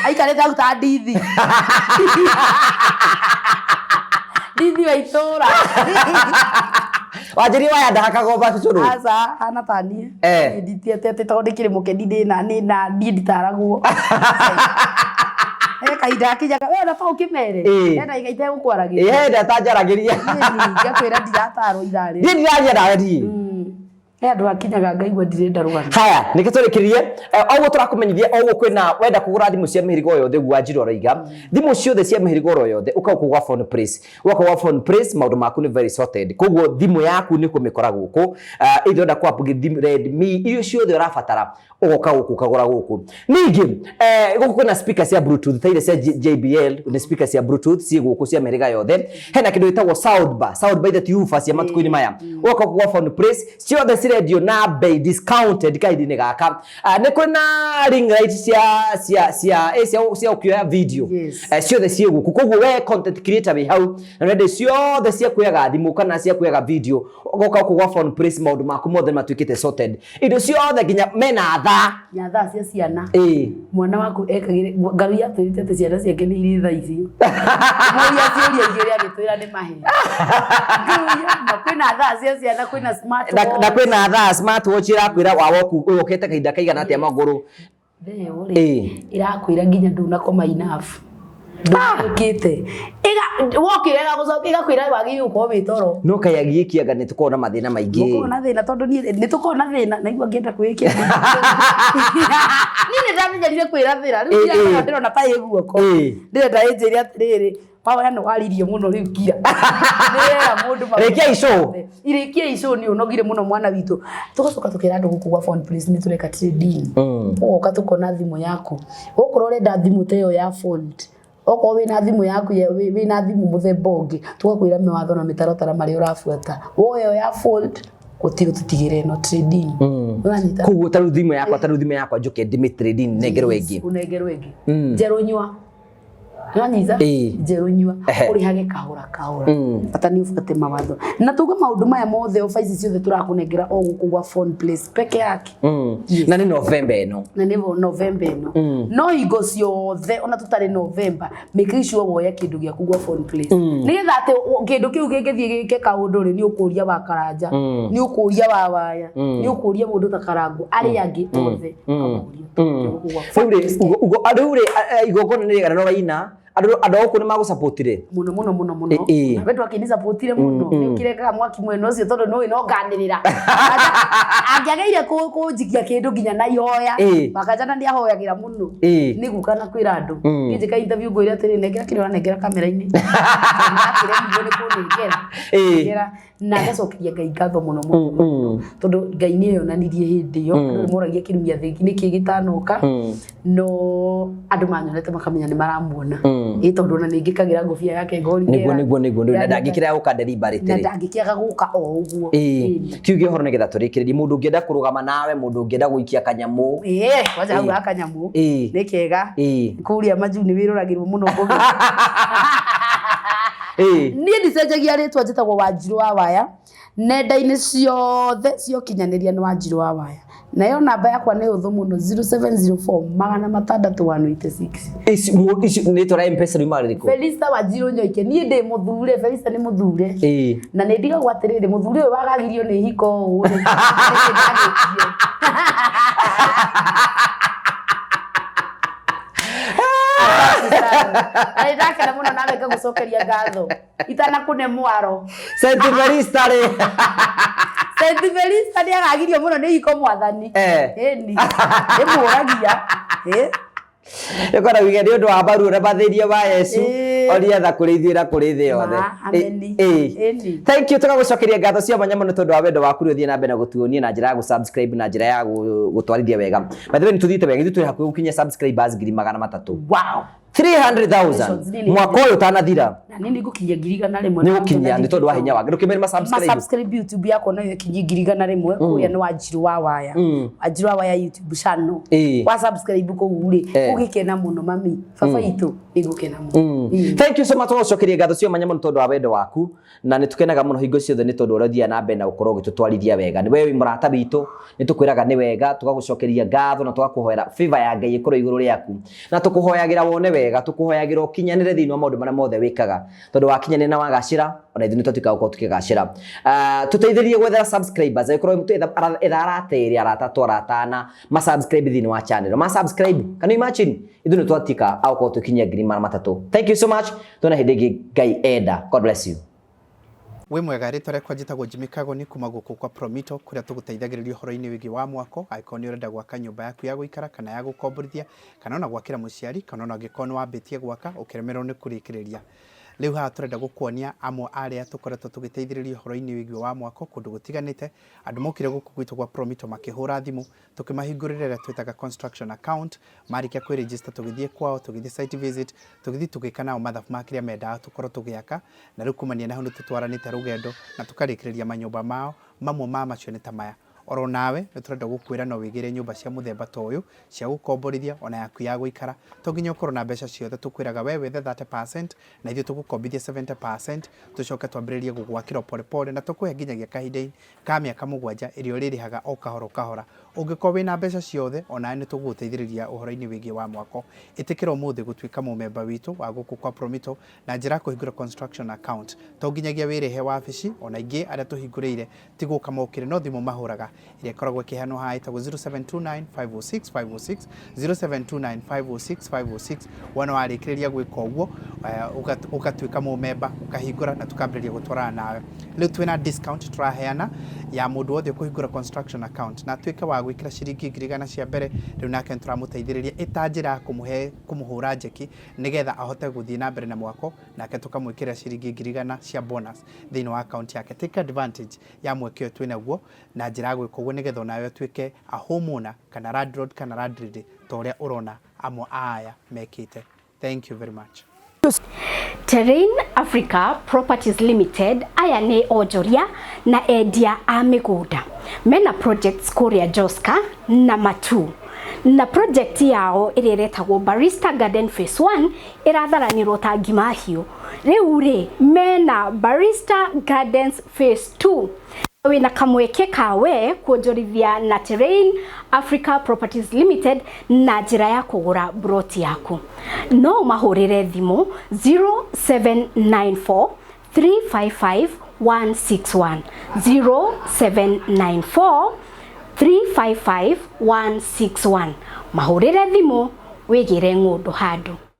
Aikarĩte hau ta ndithi. Ndithi wa itũra. Wanjĩrie waya ndahakagomba cũcũrũ. Aca ana taniĩ. Nditiete tondũ ndĩkĩrĩ mũkeni ndĩna nditaragwo. Kahinda gakinyaga we na ũkĩmere. Ena igaite gũkwaragĩria. Ndata njaragĩria. Ngakwĩra ndiratarwo ithaa rĩrĩ. Ndiraria nawe ti. andu akinyaga ngaigua ndirenda rugano. Haya nikiturikirie oguo turakumenyithia oguo kwina wenda kugura thimu cia mihirigo yothe Wanjiru Araiga thimu ciothe cia mihirigo yothe ukagwa Phone Place wakwa Phone Place maundu maku ni very sorted koguo thimu yaku ni kumikora guku ithonda kwa Redmi irio ciothe urabatara ugoka guku kagura guku ningi guku kwina speakers cia Bluetooth taire cia JBL ni speakers cia Bluetooth cia guku cia mihiriga yothe hena kindu itagwo soundbar the tufa cia matukuini maya ugoka kugwa Phone Place ciothe cirendio na bei discounted kaidi-ini gaka ni kuna ring light cia ukioya video ciothe cie guku koguo we content creator we hau na rende ciothe cia kuyaga thimu kana cia kuyaga video ugoka kugwa Phone Place maundu maku mothe matuikite sorted indo ciothe nginya mena tha cia ciana mwana waku ekagire ngaru ya twirite ciana ciake ni iri tha icio moria ciuria igiri agitwira ni mahe na kwina tha cia ciana kwina smart na kwina tha smart watch irakwira wawoku ukete kahinda kaigana atia maguru irakwira nginya ndunakoma enough ndukite wokirega gucoka igakwira wagi uko bitoro no kayagikiaga ni tukona mathina maingi tukona thina tondu ni tukona thina na igua ngienda kwikia ni ndamenyerire kwira thira riu ndirona ta iguoko ndirenda injiri atiriri pawa no waririe muno riu kira ndirera mundu irikia ico ni unogire muno mwana witu tugacoka tukira andu guku gwa Phone Place ni tureka trading ugoka tukona thimu yaku ukorwo urenda thimu teyo ya Fold oko wina thimu yaku wina thimu muthemba ungi tugakwira mewatho na mitaratara mari urafuata woyo ya Fold utitigire no trading uranyita kugu taru thimu yakwa njuke ndimi trading negerwe ingi unegerwe ingi njeru nywa uranyita njeru nywa urihage kahura bata ni ufate mawatho na tuga maundu maya mothe office ciothe turakunengera o guku gwa Phone Place peke yake na ni November eno no igo ciothe ona tutari November make sure woya kindu gya kugwa Phone Place nigetha ati kindu kiu gigithie gike kaundu ri ni ukuria wa karanja ni ukuria wa waya ni ukuria mundu ta karangu ari angi othe ugo adure igogona ni gara no waina ado oku ni magusupportire muno wetu akini supportire muno nikireka mwaki mweno cio tondu no inonganirira angiageire kunjikia kindu nginya na ihoya bakajana ndi ahoyagira muno ni gukana kwira andu ngijika interview ngoire atiri negera kiri wanegera kamera-ini nakire mbone kunengera na gacokiria ngai ngatho muno tondu ngai ni yonanirie hindi yo moragia kirumia thingi niki gitanuka no andu manyonete makamenya ni maramuona tondu na ningikagira ngofia yake ngori niguo na ndangikira guka deliberate na ndangikira guka o uguo kiuge horo nigetha turikiririe mundu ungienda kurugama nawe mundu ungienda guikia kanyamu wacha hau akanyamu ni kega kuria majuni wiroragirwo muno ngugi ni ndicenjagia ritwa njitagwo Wanjiru wa Waya nenda-ini ciothe ciokinyaniria ni Wanjiru wa Waya nayo namba yakwa ni uthu muno 0704 ni tora M-Pesa ni mariko Felista Wanjiru Nyoike ni ndi muthure Felista ni muthure na ni ndiga gwatiriri muthure uyu wagagirio ni hiko uri ai ndakena muno nawe ngagucokeria ngatho itana kune mwaro Sentimentalista ni agagirio muno ni hiko mwathani ni imuragia Ekora wigeni undu wa baru na bathirie ba Yesu orietha kurithira kurithi yothe thank you tugagucokeria ngatho cia manyama ni tondu wa wendo waku uthie na mbere na gutuonia na njira ya subscribe na njira ya gutwarithia wega mathiwe ni tuthite wega ithu hakuhi gukinya subscribers 300,000 wow 300,000 mwaka uyu tanathira na nini gukinya 100,000 ni gukinya ni tondu wa hinya wake ndukimeri subscribe YouTube yako nayo kinya 100,000 kuria ni Wanjiru wa Waya Wanjiru wa Waya YouTube channel wa subscribe ko uri ugikena muno mami baba itu igukena muno thank you so much tugacokeria ngatho cia manyama ni tondu wa wendo waku na ni tukenaga muno hingo ciothe ni tondu urathia na mbere na gukorwo gitutwarithia wega ni wewe murata bitu ni tukwiraga ni wega tugagucokeria ngatho na tugakuhoera favor ya Ngai ikorwo iguru riaku na tukuhoyagira wone wega tukuhoyagira ukinyanire thiini wa maundu maria mothe wikaga tondu wakinyanire na wagacira ona ithu ni tutika gukorwo tukigacira tuteithirie gwethera subscribers ikorwo mtu etharatiri aratatu aratana ma subscribe thiini wa channel ma subscribe can you imagine ithu ni twatika au ko tukinya 300,000 thank you so much tuna hindigi Ngai enda God bless you We mwega ritwa rekwa njitagwo Jimmy Kagoni kuma guku kwa Promito kuria tuguteithagiriria horo-ini wigi wa mwako angĩkorwo nĩ ũrenda gwaka nyũmba yaku ya gũikara kana ya gũkomborithia kana ona gwakĩra mũciari kana ona angĩkorwo nĩ wambĩtie gwaka ũkĩremerwo nĩ kũrĩkĩrĩria. Rĩu haha turenda gũkuonia amwe arĩa tũkoretwo tũgĩteithĩrĩria horo-ini wigi wa mwako kũndũ gũtiganĩte. Andũ mokire gũkũ gwitũ gwa Promito makĩhũra thimũ tũkĩmahingũrĩra ĩrĩa twĩtaga construction account, marĩkia kwĩregister tũgĩthiĩ kwao, tũgĩthiĩ site visit, tũgĩthiĩ tũgĩka nao mathabu ma kĩrĩa mendaga tũkorwo tũgĩaka, na rĩu kumania na hau nĩ tũtwaranĩte rũgendo na tũkarĩkĩrĩria manyũmba mao. Mamwe ma macio nĩ ta maya. Oro nawe nĩ tũrenda gũkwĩra no wĩgĩre nyũmba cia mũthemba ta ũyũ cia gũkomborithia ona yaku ya gũikara. To nginya ũkorwo na mbeca ciothe, tũkwĩraga we wethe 30% na ithuĩ tũgũkombithia 70%, tũcoke twambĩrĩrie gũgwakĩra pole na tũkũhe nginyagia kahinda ka mĩaka 7 ĩrĩa ũrĩrĩhaga o kahora kahora. Ũngĩkorwo wĩna mbeca ciothe ona nĩ tũgũgũteithĩrĩria ũhoro-inĩ wĩgiĩ wa mwako. Ĩtĩkĩra ũmũthĩ gũtuĩka mũmemba witũ wa gũkũ kwa Promito na njĩra kũhingũra construction account. To nginyagia wĩrĩhe wabici, ona ingĩ arĩa tũhingũrĩire ti gũka mokĩre no thimũ mahũraga ĩrĩa ĩkoragwo ĩkĩheanwo haha ĩtagwo 0729 506 506 0729 506 506. Wona warĩkĩrĩria gwĩka ũguo ũgatuĩka mũmemba ũkahingũra na tũkambĩrĩria gũtwarana nawe. Rĩu twĩna discount tũraheana ya mũndũ wothe kũhingũra construction account na atuĩke wa gwĩkĩra ciringi 100 cia mbere. Rĩu nake nĩtũramũteithĩrĩria ĩta njĩra ya kũmũhũra njeki nĩgetha ahote gũthiĩ na mbere na mwako, nake tũkamwĩkĩra ciringi 100 cia bonus thĩinĩ wa account yake. Take advantage ya mweke ũyũ twĩnaguo na njĩra ya gwĩka ũguo nĩgetha onawe ũtuĩke a homeowner kana landlord kana landlady ta ũrĩa ũrona amwe aya mekĩte. Thank you very much. Terrain Africa Properties Limited aya nĩ onjoria na endia a mĩgũnda. Mena projects kũrĩa Joska na Matu. Na project yao ĩrĩa ĩretagwo Barista Garden Phase 1 ĩratharanĩrwo ta ngima hiũ. Rĩu rĩ mena Barista Gardens Phase 2. Wĩna kamweke kawe kuonjorithia na Terrain Africa Properties Limited na njĩra ya kũgũra broti yaku. No mahũrĩre thimũ 0794 355 161 0794 355 161. Mahũrĩre thimũ wĩgĩre ng'ũndũ handũ.